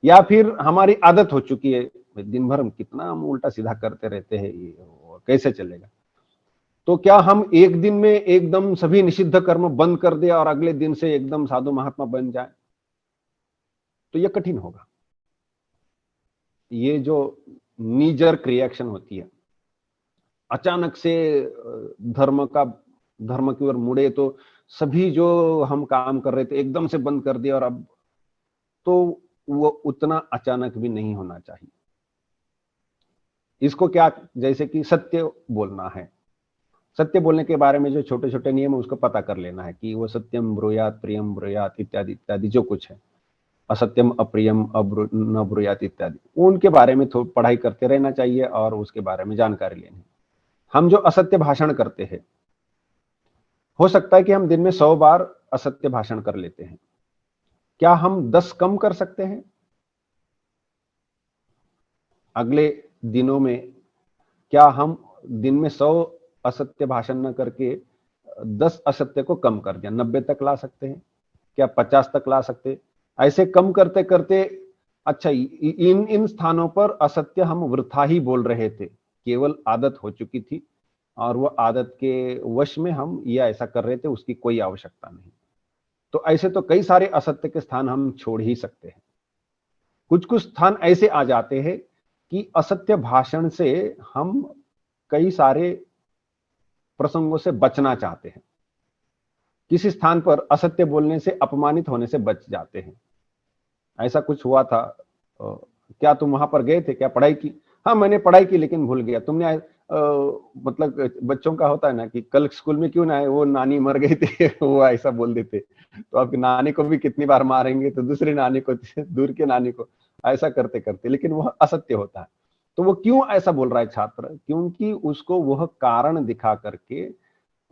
या फिर हमारी आदत हो चुकी है, दिन भर हम कितना हम उल्टा सीधा करते रहते हैं, ये कैसे चलेगा? तो क्या हम एक दिन में एकदम सभी निषिद्ध कर्म बंद कर दे और अगले दिन से एकदम साधु महात्मा बन जाए? तो यह कठिन होगा। ये जो नीजर्क रिएक्शन होती है, अचानक से धर्म की ओर मुड़े तो सभी जो हम काम कर रहे थे एकदम से बंद कर दिया, और अब तो वो उतना अचानक भी नहीं होना चाहिए। इसको क्या, जैसे कि सत्य बोलना है, सत्य बोलने के बारे में जो छोटे छोटे नियम है उसको पता कर लेना है कि वो सत्यम ब्रूयात, प्रियम ब्रूयात इत्यादि इत्यादि जो कुछ है, असत्यम अप्रियम न ब्रूयात इत्यादि, उनके बारे में थोड़ी पढ़ाई करते रहना चाहिए और उसके बारे में जानकारी लेनी। हम जो असत्य भाषण करते हैं, हो सकता है कि हम दिन में 100 बार असत्य भाषण कर लेते हैं, क्या हम 10 कम कर सकते हैं? अगले दिनों में क्या हम दिन में 100 असत्य भाषण न करके 10 असत्य को कम कर दिया, 90 तक ला सकते हैं? क्या 50 तक ला सकते? ऐसे कम करते करते, अच्छा इन इन स्थानों पर असत्य हम वृथा ही बोल रहे थे, केवल आदत हो चुकी थी और वो आदत के वश में हम ये ऐसा कर रहे थे, उसकी कोई आवश्यकता नहीं। तो ऐसे तो कई सारे असत्य के स्थान हम छोड़ ही सकते हैं। कुछ कुछ स्थान ऐसे आ जाते हैं कि असत्य भाषण से हम कई सारे प्रसंगों से बचना चाहते हैं। किसी स्थान पर असत्य बोलने से, अपमानित होने से बच जाते हैं। ऐसा कुछ हुआ था। क्या तुम वहां पर गए थे, क्या पढ़ाई की? हाँ, मैंने पढ़ाई की लेकिन भूल गया। तुमने मतलब बच्चों का होता है ना कि कल स्कूल में क्यों ना आए, वो नानी मर गई थी वो ऐसा बोल देते। तो आपकी नानी को भी कितनी बार मारेंगे, तो दूसरी नानी को, दूर के नानी को, ऐसा करते करते, लेकिन वह असत्य होता है। तो वो क्यों ऐसा बोल रहा है छात्र? क्योंकि उसको वह कारण दिखा करके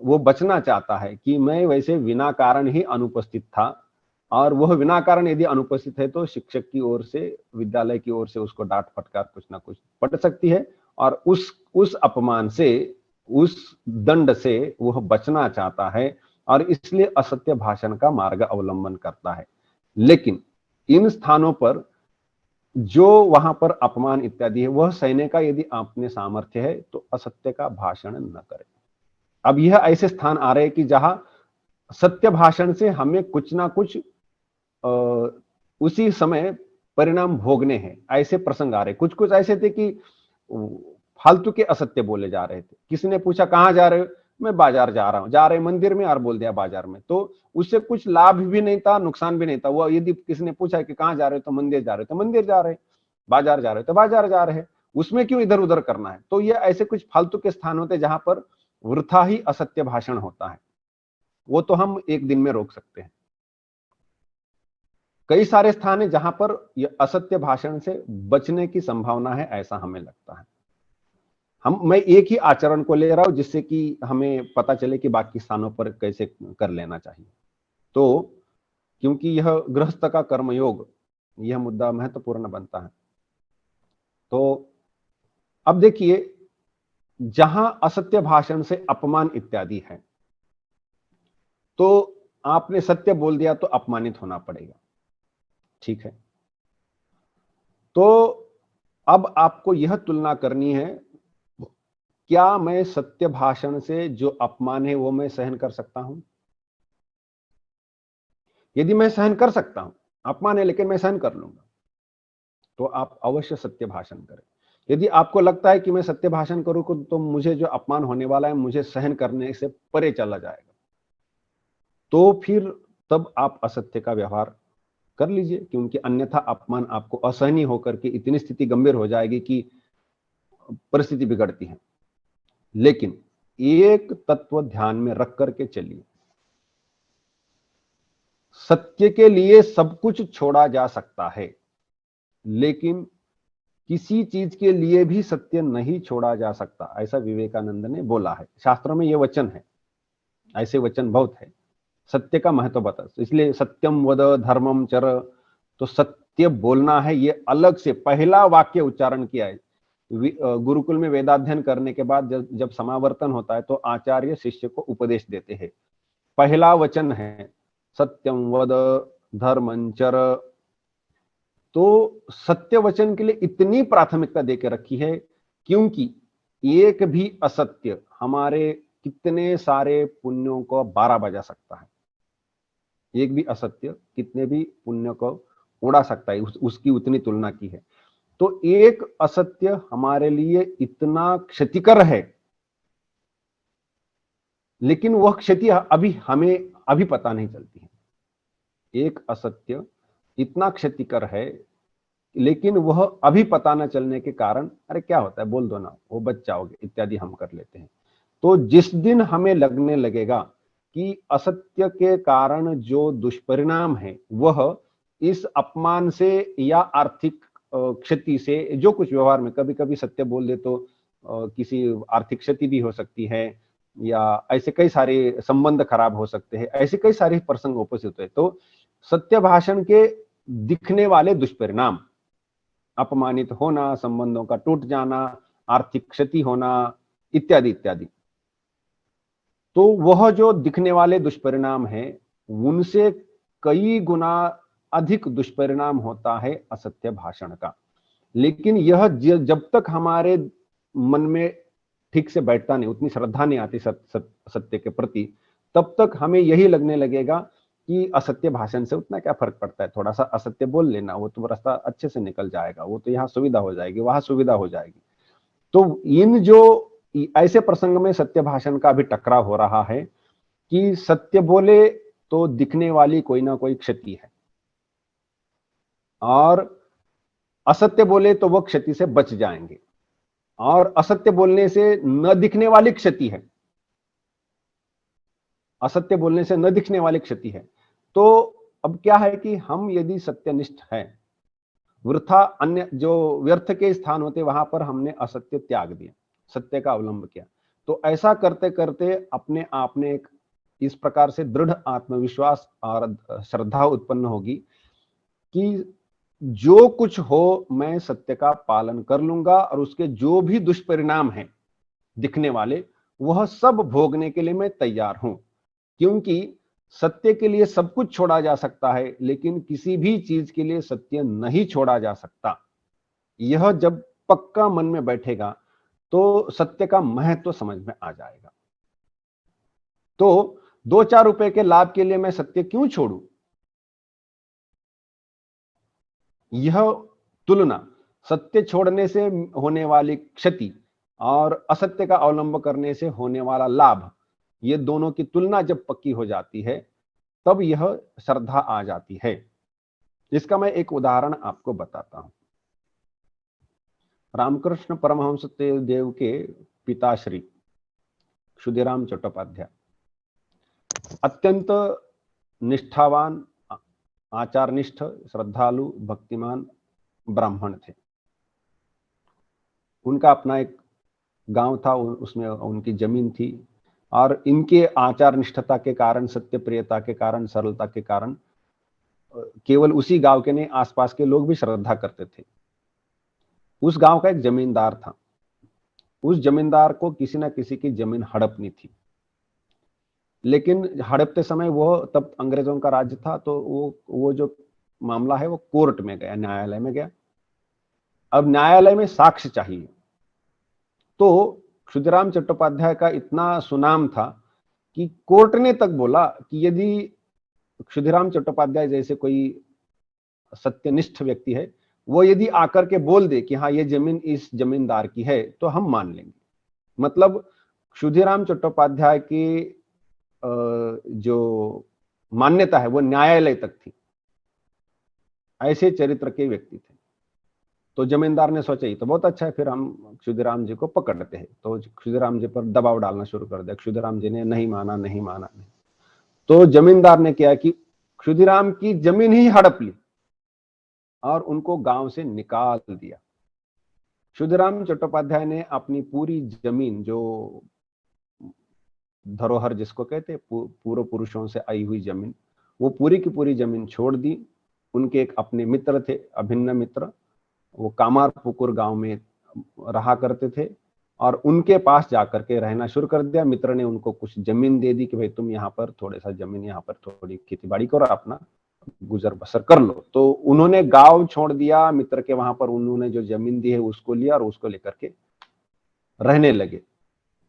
वो बचना चाहता है कि मैं वैसे बिना कारण ही अनुपस्थित था, और वह बिना कारण यदि अनुपस्थित है तो शिक्षक की ओर से, विद्यालय की ओर से उसको डांट फटकार कुछ ना कुछ पड़ सकती है, और उस अपमान से, उस दंड से वह बचना चाहता है, और इसलिए असत्य भाषण का मार्ग अवलंबन करता है। लेकिन इन स्थानों पर जो वहां पर अपमान इत्यादि है, वह सहने का यदि आपने सामर्थ्य है तो असत्य का भाषण न करें। अब यह ऐसे स्थान आ रहे हैं कि जहां सत्य भाषण से हमें कुछ ना कुछ उसी समय परिणाम भोगने हैं, ऐसे प्रसंग आ रहे। कुछ कुछ ऐसे थे कि फालतू के असत्य बोले जा रहे थे। किसी ने पूछा कहां जा रहे हो, मैं बाजार जा रहा हूं, जा रहे मंदिर में, और बोल दिया बाजार में। तो उससे कुछ लाभ भी नहीं था, नुकसान भी नहीं था। वो यदि किसी ने पूछा कि कहां जा रहे हो, तो मंदिर जा रहे हो, तो मंदिर जा रहे, बाजार जा रहे हो, तो बाजार जा रहे, उसमें क्यों इधर उधर करना है? तो ये ऐसे कुछ फालतू के स्थान होते जहां पर वृथा ही असत्य भाषण होता है। वो तो हम एक दिन में रोक सकते हैं। कई सारे स्थान है जहां पर यह असत्य भाषण से बचने की संभावना है, ऐसा हमें लगता है। मैं एक ही आचरण को ले रहा हूं जिससे कि हमें पता चले कि बाकी स्थानों पर कैसे कर लेना चाहिए। तो क्योंकि यह गृहस्थ का कर्मयोग, यह मुद्दा महत्वपूर्ण बनता है। तो अब देखिए, जहां असत्य भाषण से अपमान इत्यादि है, तो आपने सत्य बोल दिया तो अपमानित होना पड़ेगा, ठीक है। तो अब आपको यह तुलना करनी है, क्या मैं सत्य भाषण से जो अपमान है वो मैं सहन कर सकता हूं? यदि मैं सहन कर सकता हूं, अपमान है लेकिन मैं सहन कर लूंगा, तो आप अवश्य सत्य भाषण करें। यदि आपको लगता है कि मैं सत्य भाषण करूं तो मुझे जो अपमान होने वाला है, मुझे सहन करने से परे चला जाएगा, तो फिर तब आप असत्य का व्यवहार कर लीजिए, क्योंकि अन्यथा अपमान आपको असहनीय होकर के इतनी स्थिति गंभीर हो जाएगी कि परिस्थिति बिगड़ती है। लेकिन एक तत्व ध्यान में रख करके चलिए, सत्य के लिए सब कुछ छोड़ा जा सकता है, लेकिन किसी चीज के लिए भी सत्य नहीं छोड़ा जा सकता, ऐसा विवेकानंद ने बोला है। शास्त्रों में यह वचन है, ऐसे वचन बहुत है। सत्य का महत्व बता, इसलिए सत्यम वद धर्मम चर, तो सत्य बोलना है, ये अलग से पहला वाक्य उच्चारण किया है। गुरुकुल में वेदाध्ययन करने के बाद जब समावर्तन होता है तो आचार्य शिष्य को उपदेश देते हैं। पहला वचन है सत्यम वद धर्मंचर। तो सत्य वचन के लिए इतनी प्राथमिकता देकर रखी है, क्योंकि एक भी असत्य हमारे कितने सारे पुण्यों को 12 बजा सकता है। एक भी असत्य कितने भी पुण्य को उड़ा सकता है, उसकी उतनी तुलना की है। तो एक असत्य हमारे लिए इतना क्षतिकर है, लेकिन वह क्षति अभी हमें अभी पता नहीं चलती है। एक असत्य इतना क्षतिकर है, लेकिन वह अभी पता न चलने के कारण, अरे क्या होता है, बोल दो ना, वो बच जाओगे इत्यादि हम कर लेते हैं। तो जिस दिन हमें लगने लगेगा कि असत्य के कारण जो दुष्परिणाम है वह इस अपमान से या आर्थिक क्षति से, जो कुछ व्यवहार में कभी कभी सत्य बोल दे तो किसी आर्थिक क्षति भी हो सकती है, या ऐसे कई सारे संबंध खराब हो सकते हैं, ऐसे कई सारे प्रसंग उपस्थित होते हैं। तो सत्य भाषण के दिखने वाले दुष्परिणाम, अपमानित होना, संबंधों का टूट जाना, आर्थिक क्षति होना, इत्यादि इत्यादि, तो वह जो दिखने वाले दुष्परिणाम हैं, उनसे कई गुना अधिक दुष्परिणाम होता है असत्य भाषण का। लेकिन यह जब तक हमारे मन में ठीक से बैठता नहीं, उतनी श्रद्धा नहीं आती सत्य के प्रति, तब तक हमें यही लगने लगेगा कि असत्य भाषण से उतना क्या फर्क पड़ता है, थोड़ा सा असत्य बोल लेना, वो तो रास्ता अच्छे से निकल जाएगा, वो तो यहाँ सुविधा हो जाएगी, वहां सुविधा हो जाएगी। तो इन जो ऐसे प्रसंग में सत्य भाषण का भी टकराव हो रहा है कि सत्य बोले तो दिखने वाली कोई ना कोई क्षति है, और असत्य बोले तो वह क्षति से बच जाएंगे, और असत्य बोलने से न दिखने वाली क्षति है, असत्य बोलने से न दिखने वाली क्षति है। तो अब क्या है कि हम यदि सत्यनिष्ठ हैं, वृथा अन्य जो व्यर्थ के स्थान होते वहां पर हमने असत्य त्याग दिया, सत्य का अवलंब किया, तो ऐसा करते करते अपने आप में एक इस प्रकार से दृढ़ आत्मविश्वास और श्रद्धा उत्पन्न होगी कि जो कुछ हो मैं सत्य का पालन कर लूंगा, और उसके जो भी दुष्परिणाम हैं दिखने वाले, वह सब भोगने के लिए मैं तैयार हूं। क्योंकि सत्य के लिए सब कुछ छोड़ा जा सकता है, लेकिन किसी भी चीज के लिए सत्य नहीं छोड़ा जा सकता। यह जब पक्का मन में बैठेगा तो सत्य का महत्व समझ में आ जाएगा। तो 2-4 रुपए के लाभ के लिए मैं सत्य क्यों छोड़ू? यह तुलना सत्य छोड़ने से होने वाली क्षति और असत्य का अवलंब करने से होने वाला लाभ, ये दोनों की तुलना जब पक्की हो जाती है तब यह श्रद्धा आ जाती है। इसका मैं एक उदाहरण आपको बताता हूं। रामकृष्ण परमहंस देव के पिताश्री क्षुदीराम चट्टोपाध्याय अत्यंत निष्ठावान, आचारनिष्ठ, श्रद्धालु, भक्तिमान ब्राह्मण थे। उनका अपना एक गांव था, उसमें उनकी जमीन थी, और इनके आचार निष्ठता के कारण, सत्य प्रियता के कारण, सरलता के कारण केवल उसी गांव के नहीं, आसपास के लोग भी श्रद्धा करते थे। उस गांव का एक जमींदार था। उस जमींदार को किसी ना किसी की जमीन हड़पनी थी, लेकिन हड़पते समय वो, तब अंग्रेजों का राज्य था, तो वो जो मामला है वो कोर्ट में गया, न्यायालय में गया। अब न्यायालय में साक्ष्य चाहिए। तो क्षुदीराम चट्टोपाध्याय का इतना सुनाम था कि कोर्ट ने तक बोला कि यदि क्षुदीराम चट्टोपाध्याय जैसे कोई सत्यनिष्ठ व्यक्ति है, वो यदि आकर के बोल दे कि हाँ ये जमीन इस जमींदार की है, तो हम मान लेंगे। मतलब क्षुदीराम चट्टोपाध्याय की जो मान्यता है वो न्यायालय तक थी। ऐसे चरित्र के व्यक्ति थे। तो जमींदार ने सोचा ये तो बहुत अच्छा है, फिर हम क्षुदीराम जी को पकड़ते हैं। तो क्षुदीराम जी पर दबाव डालना शुरू कर दिया। क्षुदीराम जी ने नहीं माना, नहीं माना, नहीं। तो जमींदार ने किया कि क्षुदीराम की जमीन ही हड़प ली और उनको गांव से निकाल दिया। क्षुदीराम चट्टोपाध्याय ने अपनी पूरी जमीन, जो धरोहर जिसको कहते, पूर्व पुरुषों से आई हुई जमीन, वो पूरी की पूरी जमीन छोड़ दी। उनके एक अपने मित्र थे, अभिन्न मित्र, वो कामारपुकुर गांव में रहा करते थे, और उनके पास जाकर के रहना शुरू कर दिया। मित्र ने उनको कुछ जमीन दे दी कि भाई तुम यहाँ पर थोड़ा सा जमीन, यहाँ पर थोड़ी खेती बाड़ी करो, अपना गुजर बसर कर लो। तो उन्होंने गांव छोड़ दिया, मित्र के वहां पर उन्होंने जो जमीन दी है उसको लिया और उसको लेकर के रहने लगे।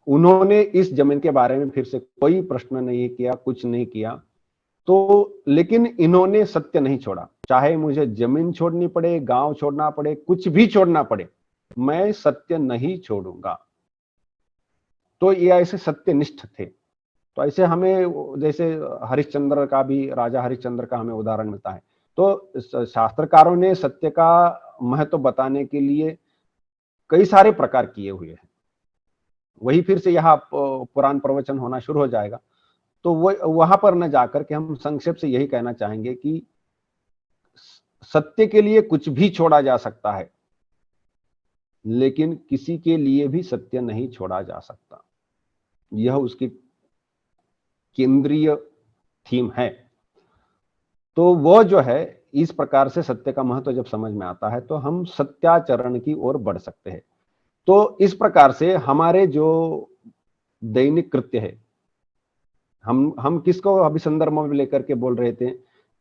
उन्होंने इस जमीन के बारे में फिर से कोई प्रश्न नहीं किया, कुछ नहीं किया। तो लेकिन इन्होंने सत्य नहीं छोड़ा। चाहे मुझे जमीन छोड़नी पड़े, गांव छोड़ना पड़े, कुछ भी छोड़ना पड़े, मैं सत्य नहीं छोड़ूंगा। तो ये ऐसे सत्यनिष्ठ थे। तो ऐसे हमें, जैसे हरिश्चंद्र का भी, राजा हरिश्चंद्र का हमें उदाहरण मिलता है। तो शास्त्रकारों ने सत्य का महत्व बताने के लिए कई सारे प्रकार किए हुए हैं। वही फिर से यहाँ पुराण प्रवचन होना शुरू हो जाएगा। तो वो वहां पर न जाकर के हम संक्षेप से यही कहना चाहेंगे कि सत्य के लिए कुछ भी छोड़ा जा सकता है, लेकिन किसी के लिए भी सत्य नहीं छोड़ा जा सकता। यह उसकी केंद्रीय थीम है। तो वो जो है, इस प्रकार से सत्य का महत्व जब समझ में आता है तो हम सत्याचरण की ओर बढ़ सकते हैं। तो इस प्रकार से हमारे जो दैनिक कृत्य है, हम किसको अभी संदर्भ में लेकर के बोल रहे थे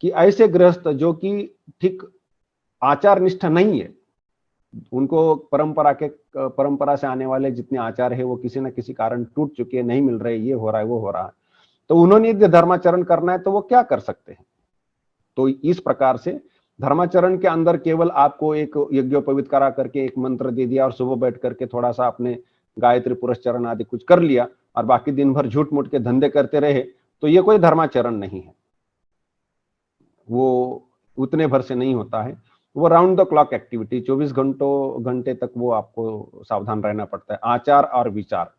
कि ऐसे गृहस्थ जो कि ठीक आचार निष्ठा नहीं है, उनको परंपरा से आने वाले जितने आचार है वो किसी न किसी कारण टूट चुके हैं, नहीं मिल रहे, ये हो रहा है, वो हो रहा है। तो उन्होंने यदि धर्माचरण करना है तो वो क्या कर सकते हैं? तो इस प्रकार से धर्माचरण के अंदर केवल आपको एक यज्ञोपवीत करा करके एक मंत्र दे दिया और सुबह बैठ करके थोड़ा सा अपने गायत्री पुरस्चरण आदि कुछ कर लिया और बाकी दिन भर झूठ मूठ के धंधे करते रहे, तो ये कोई धर्माचरण नहीं है। वो उतने भर से नहीं होता है। वो राउंड द क्लॉक एक्टिविटी, 24 घंटे तक वो आपको सावधान रहना पड़ता है। आचार और विचार,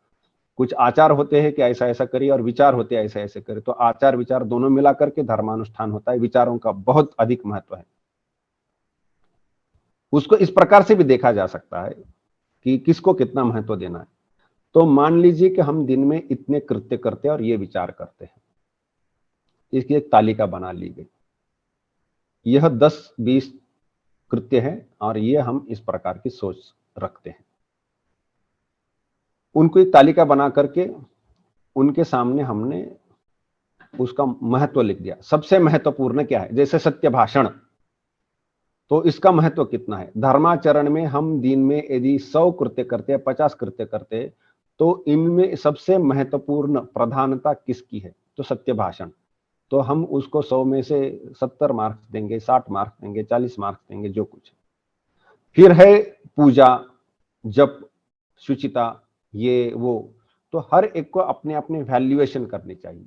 कुछ आचार होते हैं कि ऐसा ऐसा करिए और विचार होते हैं ऐसा ऐसे करिए, तो आचार विचार दोनों मिला करके धर्मानुष्ठान होता है। विचारों का बहुत अधिक महत्व है। उसको इस प्रकार से भी देखा जा सकता है कि किसको कितना महत्व देना है। तो मान लीजिए कि हम दिन में इतने कृत्य करते हैं और ये विचार करते हैं, इसकी एक तालिका बना ली गई। यह 10-20 कृत्य है और ये हम इस प्रकार की सोच रखते हैं। उनको एक तालिका बना करके उनके सामने हमने उसका महत्व लिख दिया। सबसे महत्वपूर्ण क्या है? जैसे सत्य भाषण, तो इसका महत्व कितना है? धर्माचरण में हम दिन में यदि 100 कृत्य करते हैं, 50 कृत्य करते हैं, तो इनमें सबसे महत्वपूर्ण प्रधानता किसकी है? तो सत्य भाषण। तो हम उसको 100 में से 70 मार्क्स देंगे, 60 मार्क्स देंगे, 40 मार्क्स देंगे, जो कुछ। फिर है पूजा, जप, शुचिता, ये वो। तो हर एक को अपने अपने वैल्यूएशन करनी चाहिए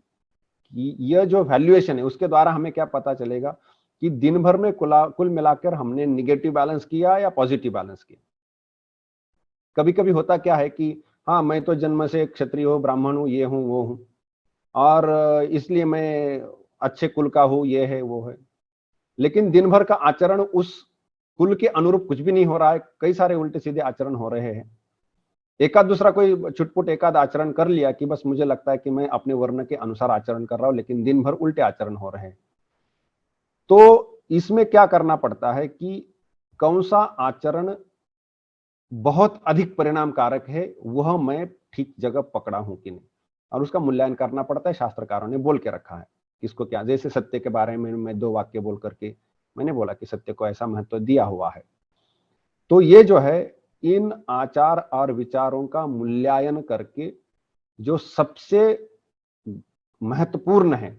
कि यह जो वैल्यूएशन है उसके द्वारा हमें क्या पता चलेगा कि दिन भर में कुल मिलाकर हमने निगेटिव बैलेंस किया या पॉजिटिव बैलेंस किया। कभी कभी होता क्या है कि हाँ, मैं तो जन्म से क्षत्रिय हूँ, ब्राह्मण हूँ, ये हूँ, वो हूँ, और इसलिए मैं अच्छे कुल का हूँ, ये है, वो है। लेकिन दिन भर का आचरण उस कुल के अनुरूप कुछ भी नहीं हो रहा है। कई सारे उल्टे सीधे आचरण हो रहे हैं। एकाध दूसरा कोई छुटपुट एकाध आचरण कर लिया कि बस मुझे लगता है कि मैं अपने वर्ण के अनुसार आचरण कर रहा हूं, लेकिन दिन भर उल्टे आचरण हो रहे हैं। तो इसमें क्या करना पड़ता है कि कौन सा आचरण बहुत अधिक परिणाम कारक है, वह मैं ठीक जगह पकड़ा हूं कि नहीं, और उसका मूल्यांकन करना पड़ता है। शास्त्रकारों ने बोल के रखा है किसको क्या। जैसे सत्य के बारे में मैं 2 वाक्य बोल करके मैंने बोला कि सत्य को ऐसा महत्व दिया हुआ है। तो ये जो है, इन आचार और विचारों का मूल्यांकन करके जो सबसे महत्वपूर्ण है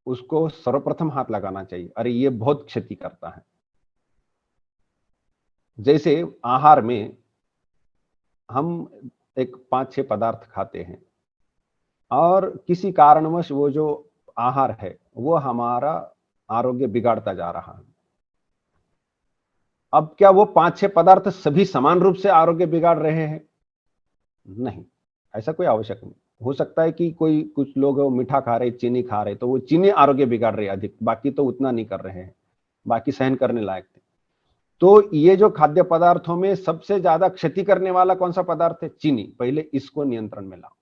उसको सर्वप्रथम हाथ लगाना चाहिए। अरे ये बहुत क्षति करता है। जैसे आहार में हम एक 5-6 पदार्थ खाते हैं और किसी कारणवश वो जो आहार है वो हमारा आरोग्य बिगाड़ता जा रहा है। अब क्या वो 5-6 पदार्थ सभी समान रूप से आरोग्य बिगाड़ रहे हैं? नहीं, ऐसा कोई आवश्यक नहीं। हो सकता है कि कोई कुछ लोग मीठा खा रहे, चीनी खा रहे, तो वो चीनी आरोग्य बिगाड़ रही है अधिक, बाकी तो उतना नहीं कर रहे हैं, बाकी सहन करने लायक थे। तो ये जो खाद्य पदार्थों में सबसे ज्यादा क्षति करने वाला कौन सा पदार्थ है? चीनी। पहले इसको नियंत्रण में लाओ।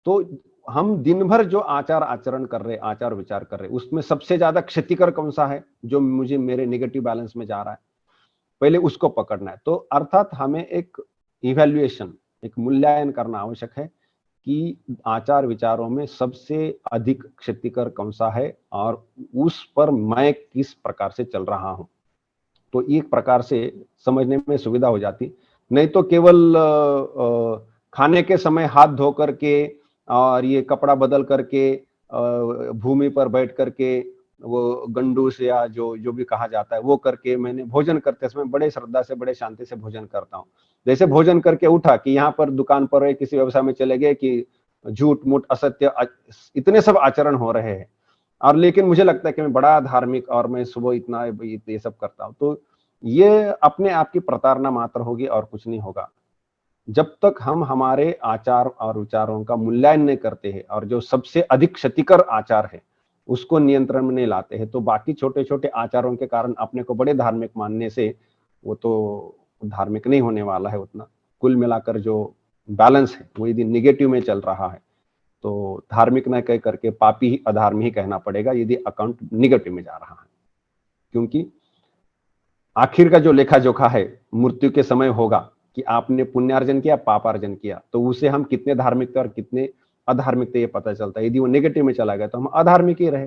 तो हम दिन भर जो आचार आचरण कर रहे, आचार विचार कर रहे, उसमें सबसे ज्यादा क्षतिकर कौन सा है जो मुझे मेरे नेगेटिव बैलेंस में जा रहा है? पहले उसको पकड़ना है। तो अर्थात हमें एक इवैल्यूएशन, एक मूल्यांकन करना आवश्यक है कि आचार विचारों में सबसे अधिक क्षतिकर कौन सा है और उस पर मैं किस प्रकार से चल रहा हूं। तो एक प्रकार से समझने में सुविधा हो जाती। नहीं तो केवल खाने के समय हाथ धो करके और ये कपड़ा बदल करके भूमि पर बैठ करके वो गंडूस या जो जो भी कहा जाता है वो करके मैंने भोजन करते समय बड़े श्रद्धा से, बड़े शांति से भोजन करता हूँ। जैसे भोजन करके उठा कि यहाँ पर दुकान पर किसी व्यवसाय में चले गए कि झूठ मूठ असत्य इतने सब आचरण हो रहे हैं, और लेकिन मुझे लगता है कि मैं बड़ा धार्मिक और मैं सुबह इतना ये सब करता हूँ। तो ये अपने आप की प्रताड़ना मात्र होगी और कुछ नहीं होगा। जब तक हम हमारे आचार और विचारों का मूल्यांकन नहीं करते हैं और जो सबसे अधिक क्षतिकर आचार है उसको नियंत्रण में नहीं लाते हैं, तो बाकी छोटे छोटे आचारों के कारण अपने को बड़े धार्मिक मानने से वो तो धार्मिक नहीं होने वाला है उतना। कुल मिलाकर जो बैलेंस है वो यदि निगेटिव में चल रहा है तो धार्मिक न कह करके पापी ही अधर्मी ही कहना पड़ेगा यदि अकाउंट निगेटिव में जा रहा है। क्योंकि आखिर का जो लेखा जोखा है मृत्यु के समय होगा कि आपने पुण्यार्जन किया, पापार्जन किया, तो उसे हम कितने धार्मिक थे और कितने अधार्मिक थे ये पता चलता है। यदि वो नेगेटिव में चला गया तो हम अधार्मिक ही रहे।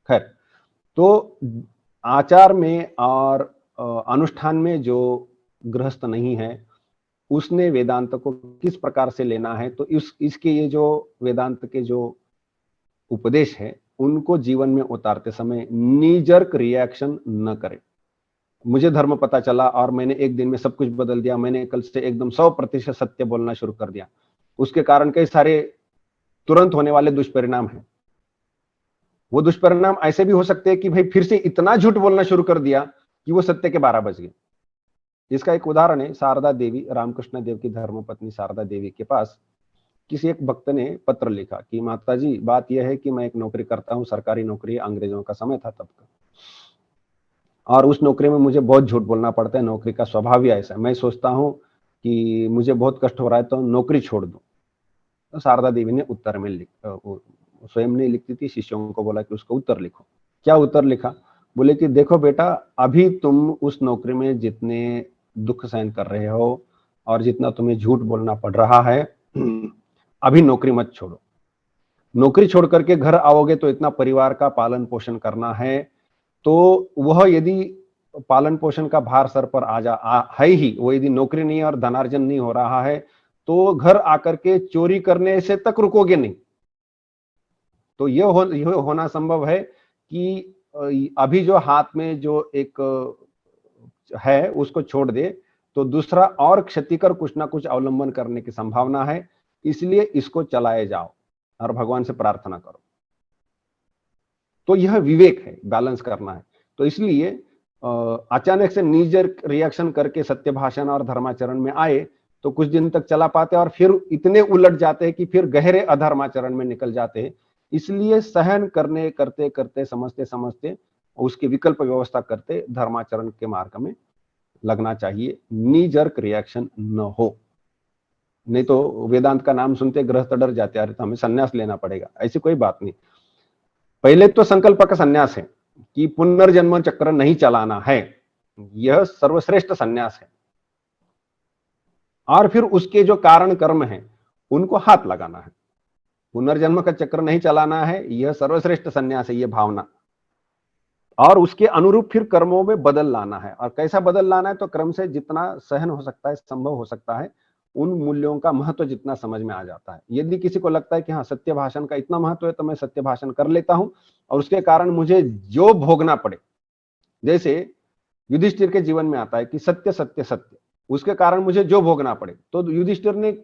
खैर, तो आचार में और अनुष्ठान में जो गृहस्थ नहीं है उसने वेदांत को किस प्रकार से लेना है, तो इसके ये जो वेदांत के जो उपदेश है उनको जीवन में उतारते समय नी जर्क रिएक्शन न करे। मुझे धर्म पता चला और मैंने एक दिन में सब कुछ बदल दिया, मैंने कल से एकदम 100% सत्य बोलना शुरू कर दिया, उसके कारण कई सारे तुरंत होने वाले दुष्परिणाम हैं। वो दुष्परिणाम ऐसे भी हो सकते हैं कि भाई फिर से इतना झूठ बोलना शुरू कर दिया कि वो सत्य के 12 बज गए। इसका एक उदाहरण है, शारदा देवी, रामकृष्ण देव की धर्मपत्नी शारदा देवी के पास किसी एक भक्त ने पत्र लिखा कि माता जी, बात यह है कि मैं एक नौकरी करता हूं, सरकारी नौकरी, अंग्रेजों का समय था तब का, और उस नौकरी में मुझे बहुत झूठ बोलना पड़ता है, नौकरी का स्वभाव ही ऐसा है। मैं सोचता हूं कि मुझे बहुत कष्ट हो रहा है तो नौकरी छोड़ दूं। तो शारदा देवी ने उत्तर में स्वयं नहीं लिखती थी, शिष्यों को बोला कि उसका उत्तर लिखो। क्या उत्तर लिखा? बोले कि देखो बेटा, अभी तुम उस नौकरी में जितने दुख सहन कर रहे हो और जितना तुम्हें झूठ बोलना पड़ रहा है, अभी नौकरी मत छोड़ो। नौकरी छोड़ करके घर आओगे तो इतना परिवार का पालन पोषण करना है, तो वह यदि पालन पोषण का भार सर पर है ही, वो यदि नौकरी नहीं है और धनार्जन नहीं हो रहा है, तो घर आकर के चोरी करने से तक रुकोगे नहीं। तो यह होना संभव है कि अभी जो हाथ में जो एक है उसको छोड़ दे, तो दूसरा और क्षतिकर कुछ ना कुछ अवलंबन करने की संभावना है, इसलिए इसको चलाए जाओ और भगवान से प्रार्थना करो। तो यह विवेक है, बैलेंस करना है। तो इसलिए अचानक से नीजर रिएक्शन करके सत्य भाषण और धर्माचरण में आए तो कुछ दिन तक चला पाते और फिर इतने उलट जाते हैं कि फिर गहरे अधर्माचरण में निकल जाते हैं। इसलिए सहन करने करते करते समझते समझते उसकी विकल्प व्यवस्था करते धर्माचरण के मार्ग में लगना चाहिए, नी जर्क रिएक्शन न हो। नहीं तो वेदांत का नाम सुनते गृहस्थ डर जाते, अरे तो हमें संन्यास लेना पड़ेगा, ऐसी कोई बात नहीं। पहले तो संकल्प का संन्यास है कि पुनर्जन्म चक्र नहीं चलाना है, यह सर्वश्रेष्ठ संन्यास है। और फिर उसके जो कारण कर्म है उनको हाथ लगाना है। पुनर्जन्म का चक्र नहीं चलाना है, यह सर्वश्रेष्ठ संन्यास है, यह भावना। और उसके अनुरूप फिर कर्मों में बदल लाना है। और कैसा बदल लाना है? तो क्रम से जितना सहन हो सकता है, संभव हो सकता है, उन मूल्यों का महत्व जितना समझ में आ जाता है। यदि किसी को लगता है कि हाँ, सत्य भाषण का इतना महत्व है तो मैं सत्य भाषण कर लेता हूं और उसके कारण मुझे जो भोगना पड़े, जैसे युधिष्ठिर के जीवन में आता है कि सत्य सत्य सत्य, उसके कारण मुझे जो भोगना पड़े, तो युधिष्ठिर ने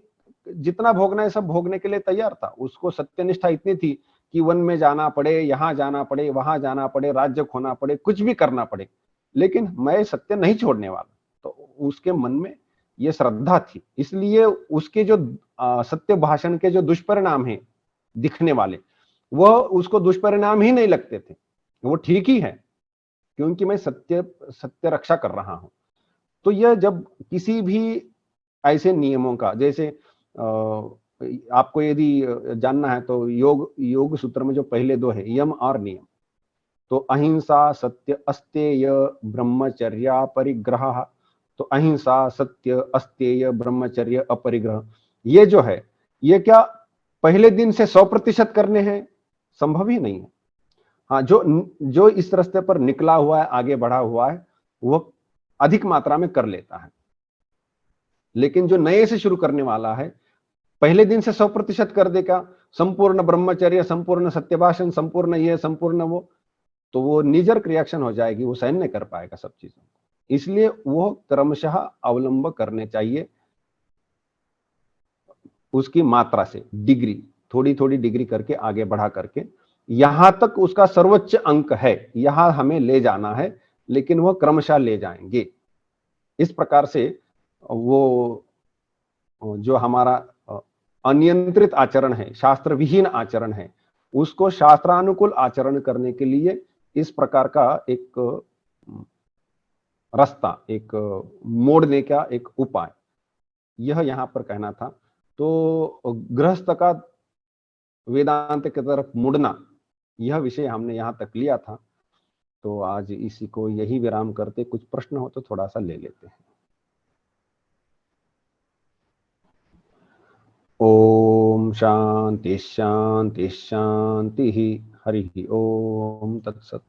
जितना भोगना है सब भोगने के लिए तैयार था। उसको सत्यनिष्ठा इतनी थी कि वन में जाना पड़े, यहां जाना पड़े, वहां जाना पड़े, राज्य खोना पड़े, कुछ भी करना पड़े, लेकिन मैं सत्य नहीं छोड़ने वाला। तो उसके मन में यह श्रद्धा थी, इसलिए उसके जो सत्य भाषण के जो दुष्परिणाम है दिखने वाले, वह उसको दुष्परिणाम ही नहीं लगते थे, वो ठीक ही है, क्योंकि मैं सत्य सत्य रक्षा कर रहा हूं। तो यह जब किसी भी ऐसे नियमों का, जैसे आपको यदि जानना है तो योग योग सूत्र में जो पहले दो है, यम और नियम, तो अहिंसा सत्य अस्तेय ब्रह्मचर्या परिग्रह, तो अहिंसा सत्य अस्तेय ब्रह्मचर्य अपरिग्रह, ये जो है, ये क्या पहले दिन से 100% करने हैं? संभव ही नहीं है। हाँ, जो जो इस रास्ते पर निकला हुआ है, आगे बढ़ा हुआ है, वो अधिक मात्रा में कर लेता है। लेकिन जो नए से शुरू करने वाला है, पहले दिन से 100% कर देगा, संपूर्ण ब्रह्मचर्य, संपूर्ण सत्यभाषण, संपूर्ण ये, संपूर्ण वो, तो वो निजर्क रिएक्शन हो जाएगी, वो सहन नहीं कर पाएगा सब चीजों को। इसलिए वो क्रमशः अवलंब करने चाहिए, उसकी मात्रा से, डिग्री, थोड़ी थोड़ी डिग्री करके आगे बढ़ा करके, यहां तक उसका सर्वोच्च अंक है, यहां हमें ले जाना है, लेकिन वह क्रमशः ले जाएंगे। इस प्रकार से वो जो हमारा अनियंत्रित आचरण है, शास्त्र विहीन आचरण है, उसको शास्त्रानुकूल आचरण करने के लिए इस प्रकार का एक रास्ता, एक मोड़ने का एक उपाय, यह यहां पर कहना था। तो गृहस्थ का वेदांत की तरफ मुड़ना, यह विषय हमने यहां तक लिया था। तो आज इसी को यही विराम करते, कुछ प्रश्न हो तो थोड़ा सा ले लेते हैं। ओम शांति शांति शांति। हरि ओम तत्सत।